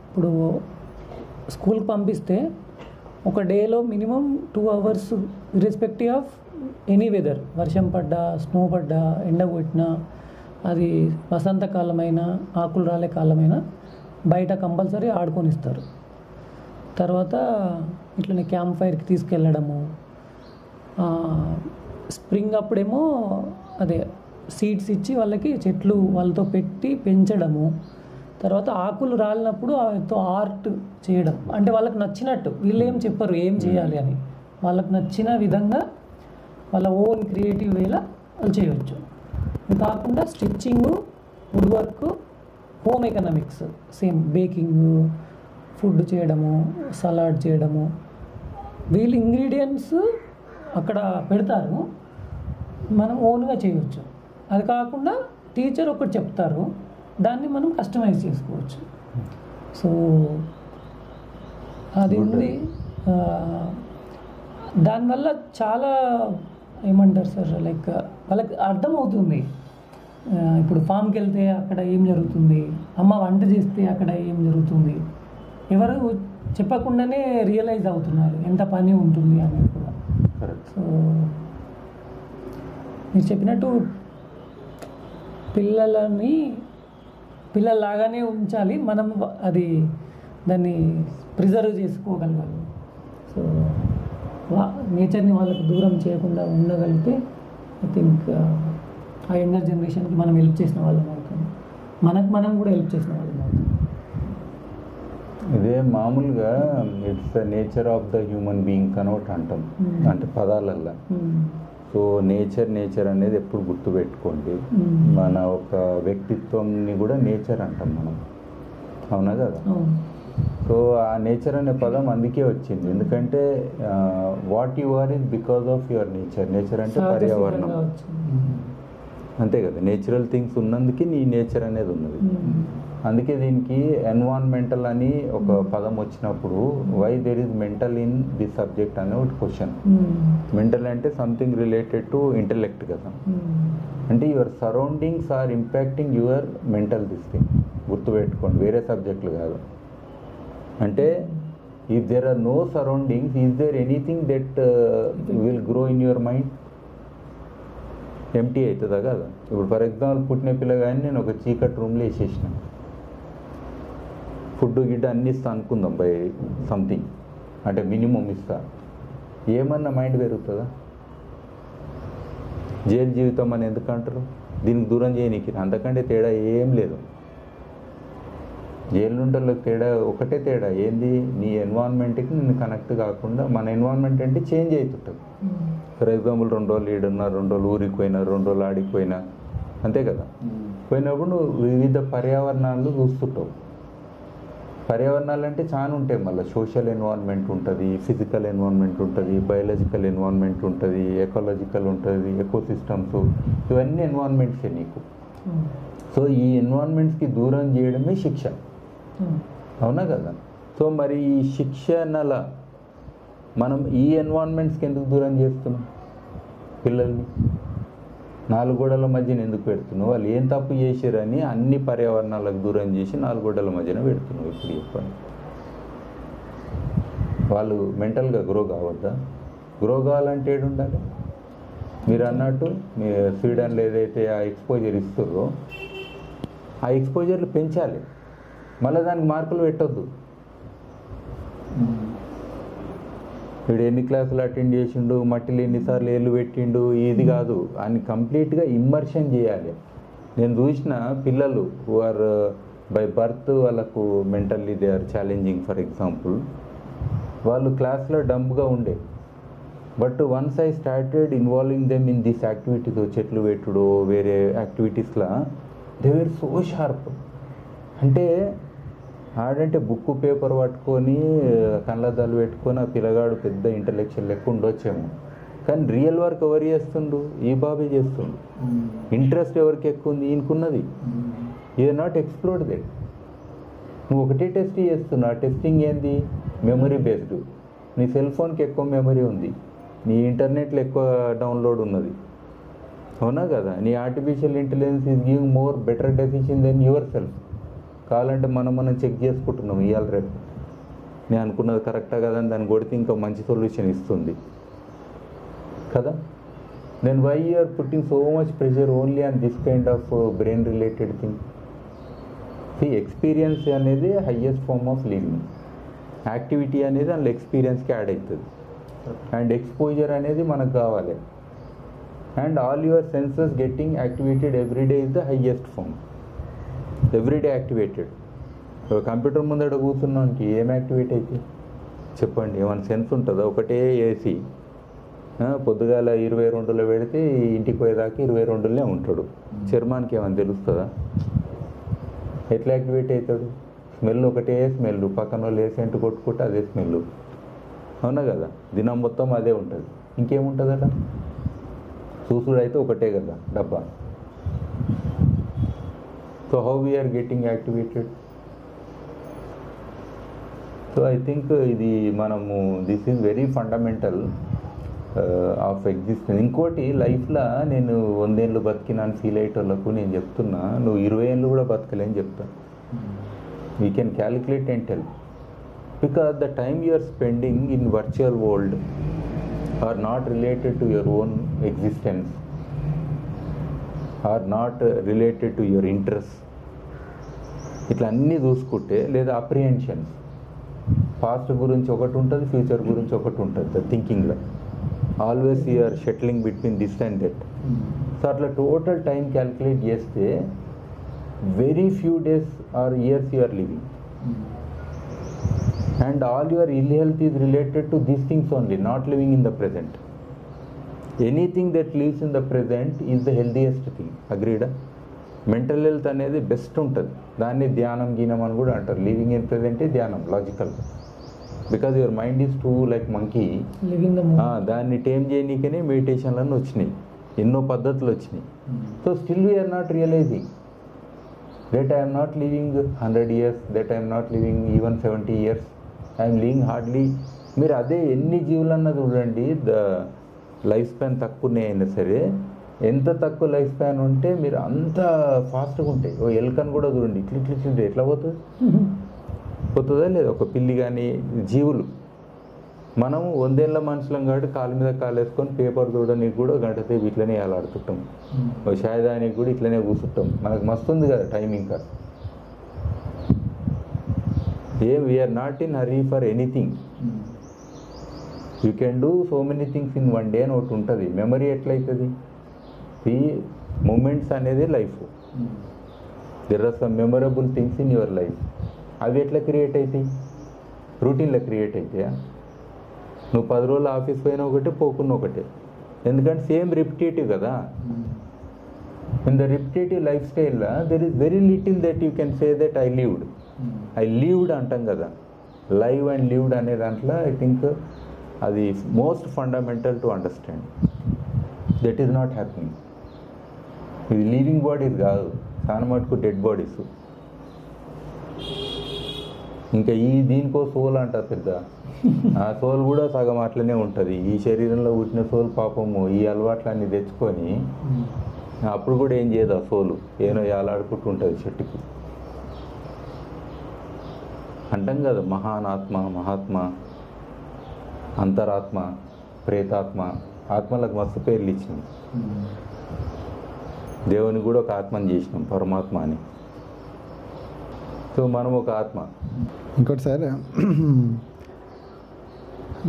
ఇప్పుడు స్కూల్కి పంపిస్తే ఒక డేలో minimum 2 hours irrespective of any weather, వర్షం పడ్డా, స్నో పడ్డా, ఎండ కొట్టినా, అది వసంతకాలమైనా ఆకులు రాలే కాలమైనా బయట కంపల్సరీ ఆడుకొనిస్తారు. తర్వాత ఇట్లనే క్యాంప్ ఫైర్కి తీసుకెళ్ళడము, స్ప్రింగ్ అప్పుడేమో అదే సీడ్స్ ఇచ్చి వాళ్ళకి చెట్లు వాళ్ళతో పెట్టి పెంచడము. తర్వాత ఆకులు రాలినప్పుడు వాళ్ళతో ఆర్ట్ చేయడం, అంటే వాళ్ళకి నచ్చినట్టు, వీళ్ళు ఏం చెప్పరు ఏం చేయాలి అని, వాళ్ళకి నచ్చిన విధంగా వాళ్ళ ఓన్ క్రియేటివ్ వేలా వాళ్ళు చేయవచ్చు. ఇది కాకుండా stitching, wood work, home economics, same baking, food చేయడము, సలాడ్ చేయడము, వీళ్ళు ఇంగ్రీడియంట్స్ అక్కడ పెడతారు, మనం ఓన్గా చేయవచ్చు. అది కాకుండా టీచర్ ఒకటి చెప్తారు, దాన్ని మనం కస్టమైజ్ చేసుకోవచ్చు. సో అది ఉంది. దానివల్ల చాలా ఏమంటారు సార్, లైక్ వాళ్ళకి అర్థమవుతుంది. ఇప్పుడు ఫామ్కి వెళ్తే అక్కడ ఏం జరుగుతుంది, అమ్మ వంట చేస్తే అక్కడ ఏం జరుగుతుంది, ఎవరు చెప్పకుండానే రియలైజ్ అవుతున్నారు ఎంత పని ఉంటుంది అనేది కూడా. సో మీరు చెప్పినట్టు పిల్లల్లాగానే ఉంచాలి మనం, అది దాన్ని ప్రిజర్వ్ చేసుకోగలగాలి. సో నేచర్ని వాళ్ళకి దూరం చేయకుండా ఉండగలిగితే ఐ థింక్ ఆ యంగర్ జనరేషన్కి మనం హెల్ప్ చేసిన వాళ్ళం అవుతాం, మనం కూడా హెల్ప్ చేసిన వాళ్ళం అవుతాం.
ఇదే మామూలుగా it's the nature of the human being కనౌట్ అంటాం, అంటే పదాలల్లా. సో నేచర్ అనేది ఎప్పుడు గుర్తుపెట్టుకోండి. మన ఒక వ్యక్తిత్వంని కూడా నేచర్ అంటాం మనం, అవునా కదా? సో ఆ నేచర్ అనే పదం అందుకే వచ్చింది, ఎందుకంటే what you are is because of your nature అంటే పర్యావరణం, అంతే కదా? నేచురల్ థింగ్స్ ఉన్నందుకే నీ నేచర్ అనేది ఉన్నది. అందుకే దీనికి ఎన్వైరన్మెంటల్ అని ఒక పదం వచ్చినప్పుడు why there is mental in the subject అనే ఒక క్వశ్చన్. మెంటల్ అంటే సంథింగ్ రిలేటెడ్ టు ఇంటెలెక్ట్ కదా, అంటే your surroundings are impacting your mental this thing. గుర్తుపెట్టుకోండి, వేరే సబ్జెక్టులు కాదు. అంటే if there are no surroundings, is there anything that will grow in your mind? Empty అవుతుందా కదా? ఇప్పుడు ఫర్ ఎగ్జాంపుల్ పుట్టిన పిల్లగాని నేను ఒక చీకటి రూమ్లో వేసేసిన, ఫుడ్ గిడ్డ అన్నీ ఇస్తా అనుకుందాం, బై సంథింగ్ అంటే మినిమం ఇస్తా, ఏమన్నా మైండ్ పెరుగుతుందా? జైలు జీవితం అని ఎందుకు అంటారు? దీనికి దూరం చేయనీకి, అంతకంటే తేడా ఏం లేదు. జైలుంటలో తేడా ఒకటే తేడా ఏంది, నీ ఎన్వైరాన్మెంట్కి నేను కనెక్ట్ కాకుండా, మన ఎన్వైరాన్మెంట్ అంటే చేంజ్ అవుతుంటుంది. ఫర్ ఎగ్జాంపుల్ 2 రోజులు ఈడున్నా, 2 రోజులు ఊరికి పోయినా, 2 రోజులు ఆడికి పోయినా, అంతే కదా. పోయినప్పుడు నువ్వు వివిధ పర్యావరణాలు చూస్తుంటావు. పర్యావరణాలు అంటే చాలా ఉంటాయి, మళ్ళీ సోషల్ ఎన్వైరాన్మెంట్ ఉంటుంది, ఫిజికల్ ఎన్వైరాన్మెంట్ ఉంటుంది, బయాలజికల్ ఎన్వైరాన్మెంట్ ఉంటుంది, ఎకాలజికల్ ఉంటుంది, ఎకోసిస్టమ్స్, ఇవన్నీ ఎన్వైరాన్మెంట్సే నీకు. సో ఈ ఎన్వైరాన్మెంట్స్కి దూరం చేయడమే శిక్ష, అవునా కదా. సో మరి ఈ శిక్షణల మనం ఈ ఎన్వైరాన్మెంట్స్కి ఎందుకు దూరం చేస్తున్నాం పిల్లల్ని? 4 గోడల మధ్యన ఎందుకు పెడుతున్నావు? వాళ్ళు ఏం తప్పు చేశారని అన్ని పర్యావరణాలకు దూరం చేసి 4 గోడల మధ్యన పెడుతున్నావు. ఇప్పుడు చెప్పండి, వాళ్ళు మెంటల్గా గ్రో కావద్దా? గ్రో కావాలంటే ఏడు ఉండాలి? మీరు అన్నట్టు మీ స్వీడన్లో ఏదైతే ఆ ఎక్స్పోజర్ ఇస్తారో ఆ ఎక్స్పోజర్లు పెంచాలి, మళ్ళీ దానికి మార్కులు పెట్టొద్దు. వీడు ఎన్ని క్లాసులు అటెండ్ చేసిండు, మట్టిలో ఎన్నిసార్లు ఏళ్ళు పెట్టిండు, ఇది కాదు, అని కంప్లీట్గా ఇమ్మర్షన్ చేయాలి. నేను చూసిన పిల్లలు హు ఆర్ బై బర్త్ వాళ్ళకు mentally they are challenging. For example వాళ్ళు క్లాస్లో డంబ్గా ఉండే, but once I started involving them in this activities, చెట్లు పెట్టుడు వేరే యాక్టివిటీస్లో, దే వేర్ సో షార్ప్. అంటే ఆడంటే బుక్ పేపర్ పట్టుకొని కళ్ళద్దాలు పెట్టుకొని ఆ పిల్లగాడు పెద్ద ఇంటలెక్చువల్ లెక్క ఉండొచ్చేమో, కానీ రియల్ వర్క్ ఎవరు చేస్తుండు? ఈ బాబే చేస్తుండు. ఇంట్రెస్ట్ ఎవరికి ఎక్కువ ఉంది? ఈయనకున్నది. You are not explored that. నువ్వు ఒకటే టెస్ట్ చేస్తున్నావు. ఆ టెస్టింగ్ ఏంది? Memory based. నీ సెల్ ఫోన్కి ఎక్కువ మెమరీ ఉంది, నీ ఇంటర్నెట్లో ఎక్కువ డౌన్లోడ్ ఉన్నది, అవునా కదా. నీ artificial intelligence is giving more better decision than yourself. కావాలంటే మనం చెక్ చేసుకుంటున్నాం ఇవాళ రేపు. నేను అనుకున్నది కరెక్టా కదా అని దాన్ని కొడితే ఇంకా మంచి సొల్యూషన్ ఇస్తుంది కదా. Then why you are putting so much pressure only on this kind of brain related thing? See, experience అనేది highest form of living. Activity అనేది అందులో ఎక్స్పీరియన్స్కి యాడ్ అవుతుంది, అండ్ ఎక్స్పోజర్ అనేది మనకు కావాలి. And all your senses getting activated everyday is the highest form. Everyday activated. Computer ముందట కూర్చున్నానికి ఏం యాక్టివేట్ అయితే చెప్పండి? ఏమైనా సెన్స్ ఉంటుందా? ఒకటే ఏసీ పొద్దుగాల 22లో పెడితే ఇంటికి పోయేదాకా 22లోనే ఉంటాడు. చర్మానికి ఏమైనా తెలుస్తుందా? ఎట్లా యాక్టివేట్ అవుతాడు? స్మెల్ ఒకటే స్మెల్, పక్కన వాళ్ళు ఏ సెంట్ కొట్టుకుంటే అదే స్మెల్, అవునా కదా. దినం మొత్తం అదే ఉంటుంది, ఇంకేముంటుందట? చూసుడు అయితే ఒకటే కదా డబ్బా. So how we are getting activated? So I think ఇది మనము this is very fundamental of existence. ఇంకోటి లైఫ్లో నేను 100 ఏళ్ళు బతికినాను ఫీల్ అయ్యేటోళ్ళకు నేను చెప్తున్నా, నువ్వు 20 ఏళ్ళు కూడా బతకలేని చెప్తాను. We can calculate and tell, because the time you are spending in virtual world are not related to your own existence, or not related to your interest. ఇట్లా అన్నీ చూసుకుంటే, లేదా అప్రిహెన్షన్స్, పాస్ట్ గురించి ఒకటి ఉంటుంది, ఫ్యూచర్ గురించి ఒకటి ఉంటుంది థింకింగ్లో. Always you are shuttling between this and that. So అట్లా టోటల్ టైం క్యాల్కులేట్ చేస్తే very few days or years you are living, and all your ill health is related to these things only, not living in the present. Anything that lives in the present is the healthiest thing. అగ్రీడా? Mental health అనేది best ఉంటుంది, దాన్ని ధ్యానం గీనం అని కూడా అంటారు. Living in ప్రెజెంటే ధ్యానం logical, because your mind is too like monkey. దాన్ని టేమ్ చేయనీకనే మెడిటేషన్లన్నీ వచ్చినాయి, ఎన్నో పద్ధతులు వచ్చినాయి. So still we're not realising that I'm not living 100 years, that I'm not living even 70 years, I'm living hardly. మీరు అదే ఎన్ని జీవులన్నా చూడండి, ద లైఫ్ స్పాన్ తక్కువనే అయినా సరే, ఎంత తక్కువ లైఫ్ స్పాన్ ఉంటే మీరు అంత ఫాస్ట్గా ఉంటాయి. ఓ ఎలుకను కూడా చూడండి, ఇట్లా ఎట్లా పోతుంది? పోతుందా లేదా? ఒక పిల్లి కానీ జీవులు. మనము 100 ఏళ్ళ మనుషులం కాబట్టి కాలు మీద కాలు వేసుకొని పేపర్ చూడడానికి కూడా గంట సేపు ఇట్లనే ఆడుతుంటాం, చాయ్ దానికి కూడా ఇట్లనే కూర్చుంటాం. మనకు మస్తు ఉంది కదా టైం. ఇంకా we're not in hurry for anything. You can do so many things in 1 day అని ఒకటి ఉంటుంది. మెమరీ ఎట్లయితుంది? ఈ మూమెంట్స్ అనేది life. There are some memorable things in your life. అవి ఎట్లా క్రియేట్ అవుతాయి? రొటీన్లో క్రియేట్ అవుతాయా? నువ్వు 10 రోజులు ఆఫీస్ పోయినా ఒకటే, పోకున్నా ఒకటే. ఎందుకంటే సేమ్ రిపిటేటివ్ కదా. ఇన్ ద రిపిటేటివ్ లైఫ్ స్టైల్లో there is very little that you can say that I లీవ్డ్ అంటాం కదా. లైవ్ అండ్ లీవ్డ్ అనే దాంట్లో ఐ థింక్ అది most fundamental to understand. That is not happening. ఇది లివింగ్ బాడీస్ కాదు, చాలా మటుకు డెడ్ బాడీస్. ఇంకా దీనికో సోల్ అంటారు పెద్ద. ఆ సోల్ కూడా సగం అట్లనే ఉంటుంది. ఈ శరీరంలో పుట్టిన సోల్ పాపము ఈ అలవాట్లన్నీ తెచ్చుకొని అప్పుడు కూడా ఏం చేయదు ఆ సోలు, ఏనో ఏలాడుకుంటూ ఉంటుంది చెట్టుకి. అంటాం కదా మహానాత్మ, మహాత్మ, అంతరాత్మ, ప్రేతాత్మ. ఆత్మలకు మస్తు పేర్లు ఇచ్చినాం. దేవుని కూడా ఒక ఆత్మని చేసినాం, పరమాత్మ అని. సో మనం ఒక ఆత్మ.
ఇంకోటి సార్,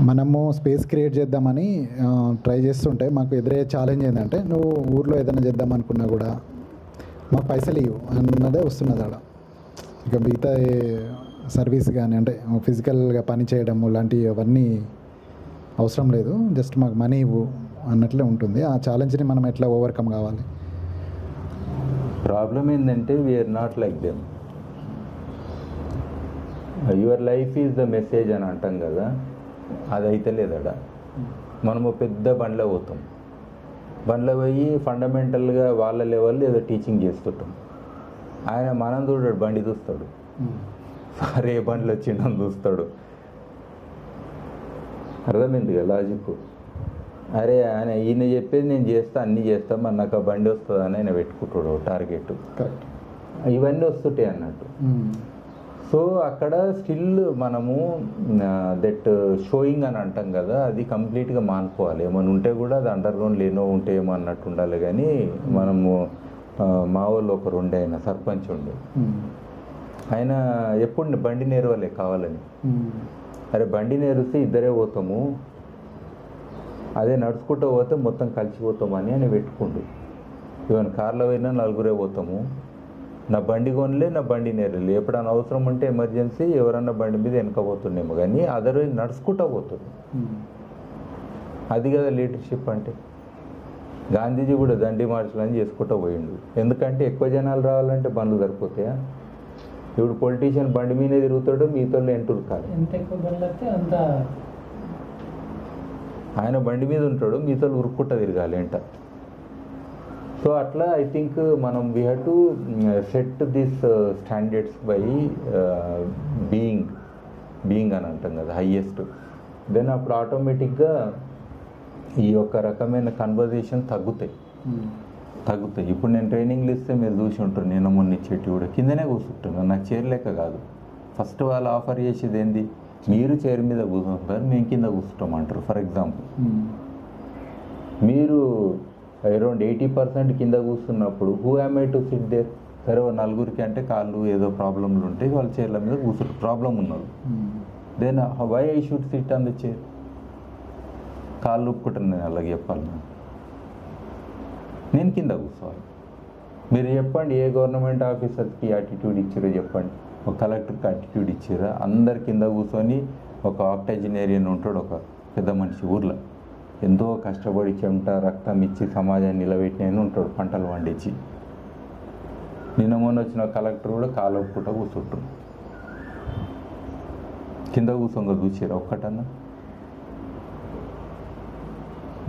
మనము స్పేస్ క్రియేట్ చేద్దామని ట్రై చేస్తుంటే మాకు ఎదురయ్యే ఛాలెంజ్ ఏంటంటే, నువ్వు ఊర్లో ఏదైనా చేద్దాం అనుకున్నా కూడా మాకు పైసలు ఇవ్వు అన్నదే వస్తున్నది ఆడ. ఇక మిగతా సర్వీస్ కానీ అంటే ఫిజికల్గా పని చేయడం లాంటివి అవన్నీ అవసరం లేదు, జస్ట్ మాకు మనీ ఇవ్వు అన్నట్లే ఉంటుంది. ఆ ఛాలెంజ్ని మనం ఎట్లా ఓవర్కమ్ కావాలి?
ప్రాబ్లం ఏంటంటే we're not like them. Your life is the message అని అంటాం కదా, అది అయితే లేదడా. మనము పెద్ద బండ్లో పోతాం, బండ్లో పోయి ఫండమెంటల్గా వాళ్ళ లెవెల్లో ఏదో టీచింగ్ చేస్తుంటాం. ఆయన మనం చూడాడు, బండి చూస్తాడు, సరే ఏ బండ్లు వచ్చిండని చూస్తాడు. అర్థమైంది కదా లాజిక్? అరే ఆయన ఈయన చెప్పేది నేను చేస్తా, అన్నీ చేస్తా, మరి నాకు ఆ బండి వస్తుందని ఆయన పెట్టుకుంటాడు టార్గెట్. ఇవన్నీ వస్తుంటాయి అన్నట్టు. సో అక్కడ స్టిల్ మనము దట్ షోయింగ్ అని అంటాం కదా, అది కంప్లీట్గా మానుకోవాలి. ఏమైనా ఉంటే కూడా అది అండర్ గ్రౌండ్ లేనో ఉంటే ఏమో అన్నట్టు ఉండాలి. కానీ మనము మా వాళ్ళు ఒకరు ఉండే, ఆయన సర్పంచ్ ఉండే, ఆయన ఎప్పుడు బండి నేర్వలే కావాలని. అరే బండి నేరిస్తే ఇద్దరే పోతాము, అదే నడుచుకుంటూ పోతే మొత్తం కలిసిపోతామని ఆయన పెట్టుకుండు. ఈవెన్ కార్లో పోయినా నలుగురే పోతాము, నా బండి కొనలే, నా బండి నేరలే. ఎప్పుడైనా అవసరం ఉంటే ఎమర్జెన్సీ ఎవరన్నా బండి మీద వెనకపోతుండేమో, కానీ అదర్వైజ్ నడుచుకుంటూ పోతుంది. అది కదా లీడర్షిప్ అంటే. గాంధీజీ కూడా దండి మార్చులని చేసుకుంటూ పోయిండు. ఎందుకంటే ఎక్కువ జనాలు రావాలంటే బండ్లు సరిపోతాయా? ఇప్పుడు పొలిటీషియన్ బండి మీదే తిరుగుతాడు, మీతో ఎంటూరు కాదు.
ఎంత ఎక్కువ బండ్లు వస్తే అంత.
ఆయన బండి మీద ఉంటాడు, మీతో ఉరుక్కుంటా తిరగాలి ఎంట. సో అట్లా ఐ థింక్ మనం we have to set this standards by being అని అంటాం కదా, హయ్యెస్ట్. దెన్ అప్పుడు ఆటోమేటిక్గా ఈ యొక్క రకమైన కన్వర్జేషన్ తగ్గుతాయి. ఇప్పుడు నేను ట్రైనింగ్లు ఇస్తే మీరు చూసి ఉంటారు, నేను మొన్న ఇచ్చేటి కూడా కిందనే కూర్చుంటున్నాను, నాకు చైర్ లెక్క కాదు. ఫస్ట్ వాళ్ళు ఆఫర్ చేసేది ఏంది, మీరు చైర్ మీద కూర్చుంటారు, మేము కింద కూర్చుంటామంటారు. ఫర్ ఎగ్జాంపుల్, మీరు అరౌండ్ 80% కింద కూర్చున్నప్పుడు who am I to sit there? సరే నలుగురికి అంటే కాళ్ళు ఏదో ప్రాబ్లంలు ఉంటాయి, వాళ్ళ చైర్ల మీద కూర్చుంటారు, ప్రాబ్లం ఉన్నారు. Then why I should sit on the chair? కాళ్ళు ఒప్పుకుంటాను నేను, అలాగే చెప్పాలి నేను కింద కూర్చోవాలి. మీరు చెప్పండి, ఏ గవర్నమెంట్ ఆఫీసర్కి యాటిట్యూడ్ ఇచ్చారో చెప్పండి, ఒక కలెక్టర్కి యాటిట్యూడ్ ఇచ్చారా? అందరు కింద కూర్చొని, ఒక ఆక్టేజినేరియన్ ఉంటాడు, ఒక పెద్ద మనిషి ఊర్లో ఎంతో కష్టపడి చెమట రక్తం ఇచ్చి సమాజాన్ని నిలబెట్టిన ఉంటాడు, పంటలు పండించి. నిన్న మొన్న వచ్చిన కలెక్టర్ కూడా కాలు ఒప్పుకుంటా కూర్చుంటాడు. కింద కూర్చొని చూసారా ఒక్కటన్నా?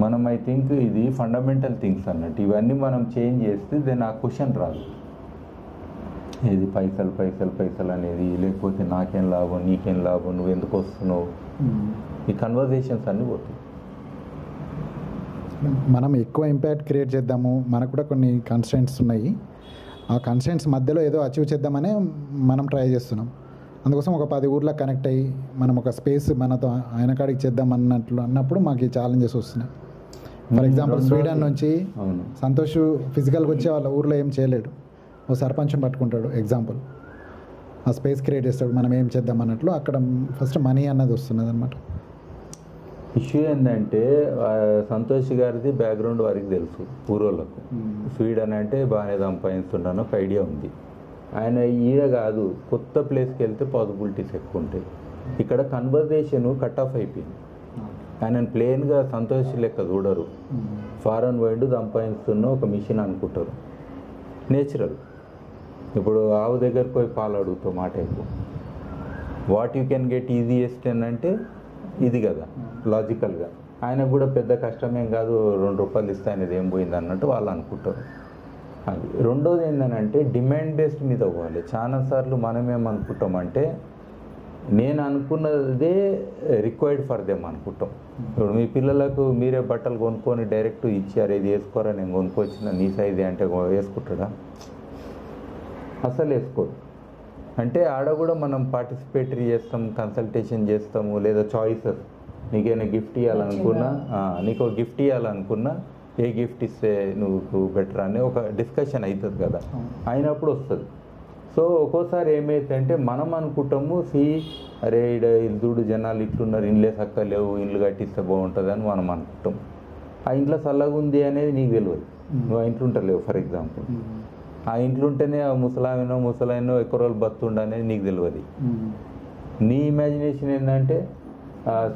మనం ఐ థింక్ ఇది ఫండమెంటల్ థింగ్స్ అన్నట్టు. ఇవన్నీ మనం చేంజ్ చేస్తే దెన్ ఆ క్వశ్చన్ రాదు, ఏది పైసలు అనేది, లేకపోతే నాకేం లాభం, నీకేం లాభం, నువ్వు ఎందుకు వస్తున్నావు, ఈ కన్వర్జేషన్స్ అన్నీ పోతాయి.
మనం ఎక్కువ ఇంపాక్ట్ క్రియేట్ చేద్దాము, మనకు కూడా కొన్ని కన్స్టెంట్స్ ఉన్నాయి, ఆ కన్స్టెంట్స్ మధ్యలో ఏదో అచీవ్ చేద్దామనే మనం ట్రై చేస్తున్నాం. అందుకోసం ఒక 10 ఊర్లో కనెక్ట్ అయ్యి మనం ఒక స్పేస్ మనతో ఆయన కాడికి చేద్దాం అన్నప్పుడు మాకు ఈ ఛాలెంజెస్ వస్తున్నాయి. ఫర్ ఎగ్జాంపుల్ స్వీడన్ నుంచి సంతోష్ ఫిజికల్గా వచ్చి వాళ్ళ ఊర్లో ఏం చేయలేడు, ఓ సర్పంచ్ని పట్టుకుంటాడు ఎగ్జాంపుల్, ఆ స్పేస్ క్రియేట్ చేస్తాడు, మనం ఏం చేద్దాం అన్నట్లు. అక్కడ ఫస్ట్ మనీ అన్నది వస్తున్నది అనమాట.
ఇష్యూ ఏంటంటే సంతోష్ గారిది బ్యాక్గ్రౌండ్ వారికి తెలుసు, ఊరోళ్ళకు. స్వీడన్ అంటే బాగానే సంపాదిస్తుంటాను ఒక ఐడియా ఉంది. ఆయన ఈడ కాదు, కొత్త ప్లేస్కి వెళ్తే పాసిబిలిటీస్ ఎక్కువ ఉంటాయి. ఇక్కడ కన్వర్జేషన్ కట్ ఆఫ్ అయిపోయింది. ఆయన ప్లెయిన్గా సంతోష్ లెక్క చూడరు. ఫారెన్ వైడ్ సంపాదిస్తున్న ఒక మిషన్ అనుకుంటారు. నేచురల్. ఇప్పుడు ఆవు దగ్గరకు పోయి పాలు అడుగుతావు మాట ఎక్కువ. What you can get easiest అని అంటే ఇది కదా లాజికల్గా. ఆయనకు కూడా పెద్ద కష్టమేం కాదు, 2 రూపాయలు ఇస్తే అనేది ఏం పోయింది అన్నట్టు వాళ్ళు అనుకుంటారు. అది రెండోది ఏంటంటే డిమాండ్ బేస్డ్ మీద పోవాలి. చాలాసార్లు మనం ఏమనుకుంటామంటే నేను అనుకున్నదే రిక్వైర్డ్ ఫర్ దెమ్ అనుకుంటాం. ఇప్పుడు మీ పిల్లలకు మీరే బట్టలు కొనుక్కొని డైరెక్ట్ ఇచ్చారు, ఇది వేసుకోరా నేను కొనుక్కొచ్చిన నీ సైజే అంటే వేసుకుంటాడా? అసలు వేసుకోడు. అంటే ఆడ కూడా మనం పార్టిసిపేటరీ చేస్తాం, కన్సల్టేషన్ చేస్తాము, లేదా చాయిసెస్. నీకేమైనా గిఫ్ట్ ఇవ్వాలనుకున్నా, నీకు గిఫ్ట్ ఇవ్వాలనుకున్నా ఏ గిఫ్ట్ ఇస్తే నువ్వు బెటర్ అని ఒక డిస్కషన్ అవుతుంది కదా, అయినప్పుడు వస్తుంది. సో ఒక్కోసారి ఏమైతుందంటే మనం అనుకుంటాము అరే ఈడ ఇల్లు జనాలు ఇట్లున్నారు, ఇండ్లే చక్కలేవు, ఇండ్లు కట్టిస్తే బాగుంటుంది అని మనం అనుకుంటాం. ఆ ఇంట్లో చల్లగా ఉంది అనేది నీకు తెలియదు. నువ్వు ఆ ఇంట్లో ఉంటలేవు ఫర్ ఎగ్జాంపుల్. ఆ ఇంట్లో ఉంటేనే ఆ ముసలాయనో ఎక్కువ రోజులు బతుండ అనేది నీకు తెలియదు. నీ ఇమాజినేషన్ ఏంటంటే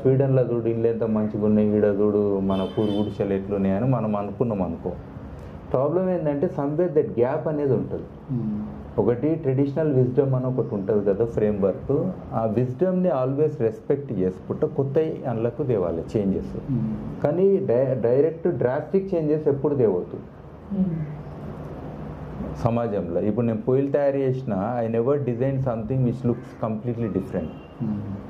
స్వీడన్లో చూడు ఇల్లు ఎంత మంచిగా ఉన్నాయి, ఈడ చూడు మన పూరు గుడిసెలు ఎట్లున్నాయని మనం అనుకున్నాం అనుకో. ప్రాబ్లం ఏంటంటే సమ్వేర్ దట్ గ్యాప్ అనేది ఉంటుంది. ఒకటి ట్రెడిషనల్ విజ్డమ్ అని ఒకటి ఉంటుంది కదా ఫ్రేమ్ వర్క్. ఆ విజ్డమ్ని ఆల్వేస్ రెస్పెక్ట్ చేసుకుంటూ కొత్త అందులకు తేవాలి చేంజెస్. కానీ డైరెక్ట్ డ్రాస్టిక్ చేంజెస్ ఎప్పుడు తేవద్దు సమాజంలో. ఇప్పుడు నేను పొయ్యిలు తయారు చేసిన I never design something which looks completely different.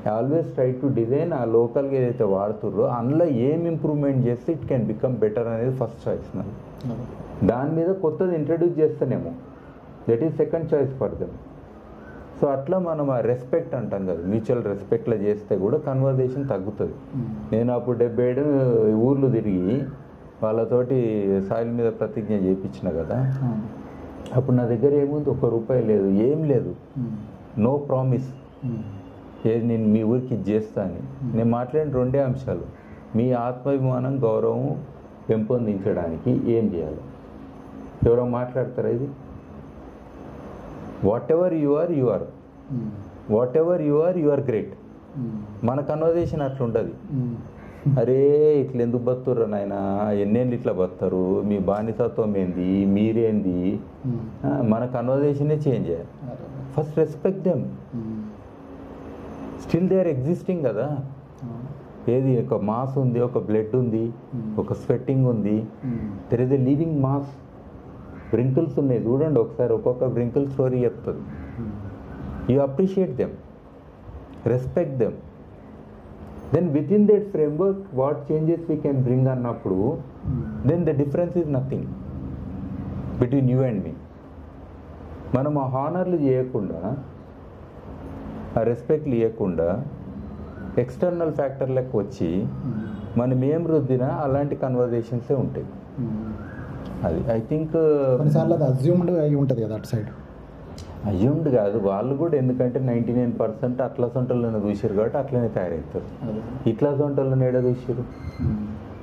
I always try to design ఆ లోకల్గా ఏదైతే వాడుతుర్రో అందులో ఏం ఇంప్రూవ్మెంట్ చేస్తే ఇట్ కెన్ బికమ్ బెటర్ అనేది ఫస్ట్ చాయిస్ నాది. దాని మీద కొత్తది ఇంట్రడ్యూస్ చేస్తానేమో, that is second choice for them. So అట్లా మనం ఆ రెస్పెక్ట్ అంటాం కదా, మ్యూచువల్ రెస్పెక్ట్లో చేస్తే కూడా కన్వర్జేషన్ తగ్గుతుంది. నేను అప్పుడు 77 ఊర్లు తిరిగి వాళ్ళతోటి సాయిల్ మీద ప్రతిజ్ఞ చేయించిన కదా. అప్పుడు నా దగ్గర ఏముంది, ₹1 లేదు, ఏం లేదు, నో ప్రామిస్. ఏది నేను మీ ఊరికి ఇది చేస్తా అని. నేను మాట్లాడిన 2 అంశాలు. మీ ఆత్మాభిమానం గౌరవం పెంపొందించడానికి ఏం చేయాలి? ఎవరో మాట్లాడతారా ఇది? Whatever you are whatever you are great. మన కన్వర్జేషన్ అట్లా ఉంటుంది. అరే ఇట్లా ఎందుకు బతుర్రా నాయన, ఎన్నేళ్ళు ఇట్లా బతారు, మీ బానిసత్వం ఏంది, మీరేంది. మన కన్వర్జేషనే చేంజ్ చేయాలి. First respect them. Still they are existing కదా. ఏది ఒక మాస్ ఉంది, ఒక బ్లడ్ ఉంది, ఒక స్వెట్టింగ్ ఉంది. There is a living mass. Wrinkles ఉన్నాయి చూడండి ఒకసారి, ఒక్కొక్క బ్రింకిల్ స్టోరీ చెప్తుంది. You appreciate them, respect them. Then within that framework what changes we can bring అన్నప్పుడు then the difference is nothing between you and me. మనం ఆ హానర్లు చేయకుండా, ఆ రెస్పెక్ట్లు ఇవ్వకుండా ఎక్స్టర్నల్ ఫ్యాక్టర్లకు వచ్చి మనం ఏం రుద్దినా అలాంటి కన్వర్జేషన్సే ఉంటాయి. అది ఐ థింక్
కొన్నిసార్లు అది అజ్యూమ్డ్ అయి ఉంటుంది కదా అటు సైడ్.
అయ్యుండు కాదు, వాళ్ళు కూడా ఎందుకంటే 99% అట్లా సొంటలను చూసారు కాబట్టి అట్లనే తయారవుతారు. ఇట్లా సొంటలను ఏడ చూసారు,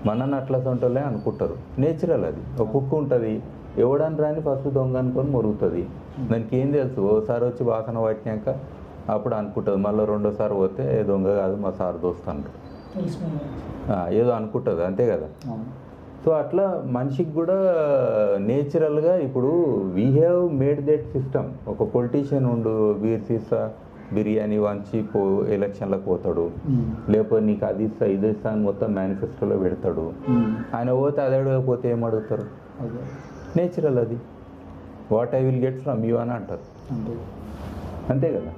మనని అట్లా సొంటలే అనుకుంటారు. నేచురల్ అది. ఒక కుక్క ఉంటుంది, ఎవడని రాని ఫస్ట్ దొంగ అనుకొని మొరుగుతుంది. దానికి ఏం తెలుసు, ఓసారి వచ్చి వాసన పట్టినాక అప్పుడు అనుకుంటుంది, మళ్ళీ 2వ సారి పోతే దొంగ కాదు మా సార్ దోస్తు అంటారు, ఏదో అనుకుంటుంది, అంతే కదా. సో అట్లా మనిషికి కూడా నేచురల్గా ఇప్పుడు we have made that system. ఒక పొలిటీషియన్ ఉండు, బీర్ సీసా బిర్యానీ వంచి ఎలక్షన్లకు పోతాడు, లేకపోతే నీకు అది ఇస్తా ఇది ఇస్తా అని మొత్తం మేనిఫెస్టోలో పెడతాడు. ఆయన పోతే అది అడగకపోతే ఏం అడుగుతారు? నేచురల్ అది. What I will get from you అని అంటారు, అంతే కదా.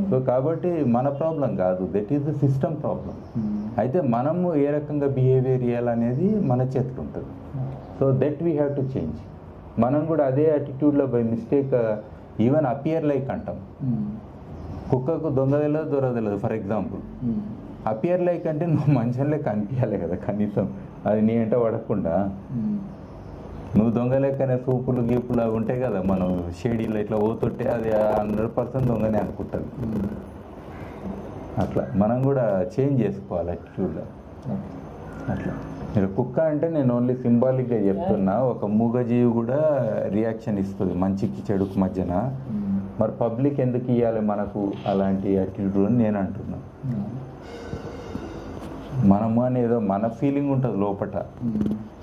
సో కాబట్టి మన ప్రాబ్లం కాదు, that is the system problem. అయితే మనము ఏ రకంగా బిహేవియర్ చేయాలనేది మన చేతిలో ఉంటుంది. So that we have to change. మనం కూడా అదే యాటిట్యూడ్లో by mistake even appear like అంటాం. కుక్కకు దొంగ తెలియదు, దొర తెలియదు ఫర్ ఎగ్జాంపుల్. అపియర్ లైక్ అంటే నువ్వు మనుషులే కనిపించాలి కదా కనీసం, అది నీ వెంట పడకుండా. నువ్వు దొంగ లెక్కనే సూపులు గీపులు అవి ఉంటాయి కదా, మనం షేడీలో ఇట్లా పోతుంటే అది 100% దొంగనే అనుకుంటుంది. అట్లా మనం కూడా చేంజ్ చేసుకోవాలి యాటిట్యూడ్లో. అట్లా మీరు కుక్క అంటే నేను ఓన్లీ సింబాలిక్గా చెప్తున్నా. ఒక మూగజీవి కూడా రియాక్షన్ ఇస్తుంది మంచికి చెడుకు మధ్యన. మరి పబ్లిక్ ఎందుకు ఇవ్వాలి మనకు అలాంటి యాటిట్యూడ్ అని నేను అంటున్నాను. మనము అని ఏదో మన ఫీలింగ్ ఉంటుంది లోపల,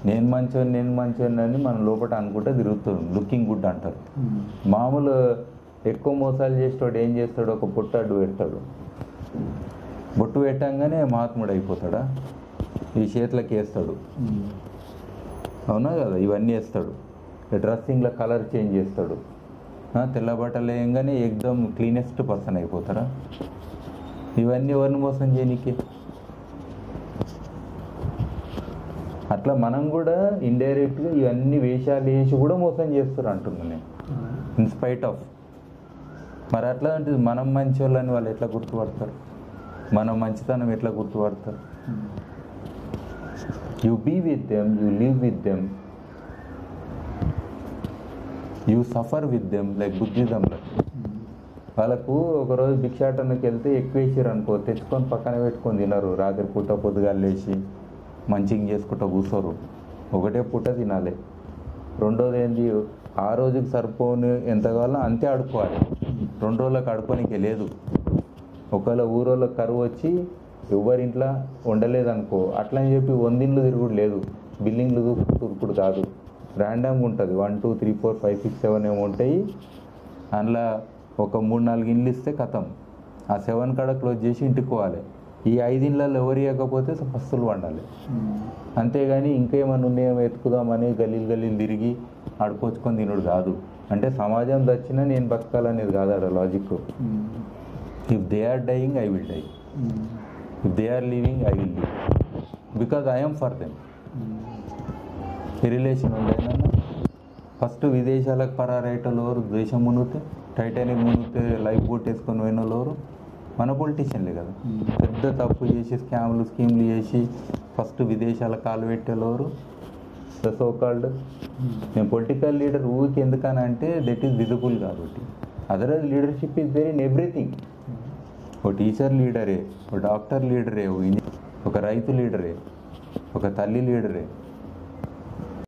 నేను మంచోని అని మన లోపల అనుకుంటే తిరుగుతుంది, లుకింగ్ గుడ్ అంటారు. మామూలు ఎక్కువ మోసాలు చేసేవాడు ఏం చేస్తాడు, ఒక బొట్టు అడ్డు పెడతాడు, బొట్టు పెట్టంగానే మహాత్ముడు అయిపోతాడా, ఈ చేతులకి వేస్తాడు, అవునా కదా, ఇవన్నీ వేస్తాడు, డ్రెస్సింగ్లో కలర్ చేంజ్ చేస్తాడు, తెల్ల బట్టలు వేయంగానే ఎక్దమ్ క్లీనెస్ట్ పర్సన్ అయిపోతారా? ఇవన్నీ ఎవరిని మోసం చేయనీకి? అట్లా మనం కూడా ఇండైరెక్ట్గా ఇవన్నీ వేషాలు వేసి కూడా మోసం చేస్తారు అంటున్నాను నేను, ఇన్స్పైట్ ఆఫ్. మరి అట్లా అంటే మనం మంచి వాళ్ళని వాళ్ళు ఎట్లా గుర్తుపడతారు, మనం మంచితనం ఎట్లా గుర్తుపడతారు? You be with them, you live with them, you suffer with them, like బుద్ధిజంలో. వాళ్ళకు ఒకరోజు భిక్షాటనకి వెళ్తే ఎక్కువ వేసారు అనుకో, తెచ్చుకొని పక్కన పెట్టుకొని తినరు, రాత్రి పూట పొద్దుగాలు లేచి మంచిగా చేసుకుంటూ కూర్చోరు, ఒకటే పూట తినాలి. రెండోది ఏంది, ఆ రోజుకి సరిపోని ఎంత కావాలో అంతే ఆడుకోవాలి, 2 రోజులకు ఆడుకోనికే లేదు. ఒకవేళ ఊరోళ్ళకి కరువు వచ్చి ఎవరింట్లో ఉండలేదనుకో, అట్లా అని చెప్పి 100 ఇండ్లు తిరుగుడు లేదు, బిల్డింగ్లు తురుకుడు కాదు, ర్యాండమ్గా ఉంటుంది. 1 2 3 4 5 6 7 ఏమో ఉంటాయి, అందులో ఒక 3-4 ఇండ్లు ఇస్తే కథం, ఆ 7 కాడ క్లోజ్ చేసి ఇంటికి పోవాలి. ఈ 5 ఇండ్లలో ఎవరు ఇవ్వకపోతే పస్తులు వండాలి. అంతేగాని ఇంకేమన్నా ఉన్నాయేమో ఎత్తుకుదామని గల్లీలు తిరిగి ఆడుకోచుకొని తినుడు కాదు. అంటే సమాజం దచ్చినా నేను బతకాలనేది కాదు ఆడ logic. If they are dying I will die, if they are living I will live, because I am for them. ఈ రిలేషన్ ఉండేనన్నా ఫస్ట్ విదేశాలకు పరారేటోళ్ళు ఎవరు, దేశం మునిగితే టైటానిక్ మునిగితే లైఫ్ బోట్ వేసుకొని పోయిన వాళ్ళు ఎవరు, మన పొలిటీషియన్లే కదా. పెద్ద తప్పు చేసి స్కీమ్లు చేసి ఫస్ట్ విదేశాల కాలు పెట్టేవాళ్ళు ఎవరు, ద సో కాల్డ్. నేను పొలిటికల్ లీడర్ ఊరికి ఎందుకని అంటే దట్ ఈస్ విజిబుల్ కాబట్టి. Otherwise leadership is there in everything. ఒక టీచర్ లీడరే, ఒక డాక్టర్ లీడరే, ఒక రైతు లీడరే, ఒక తల్లి లీడరే,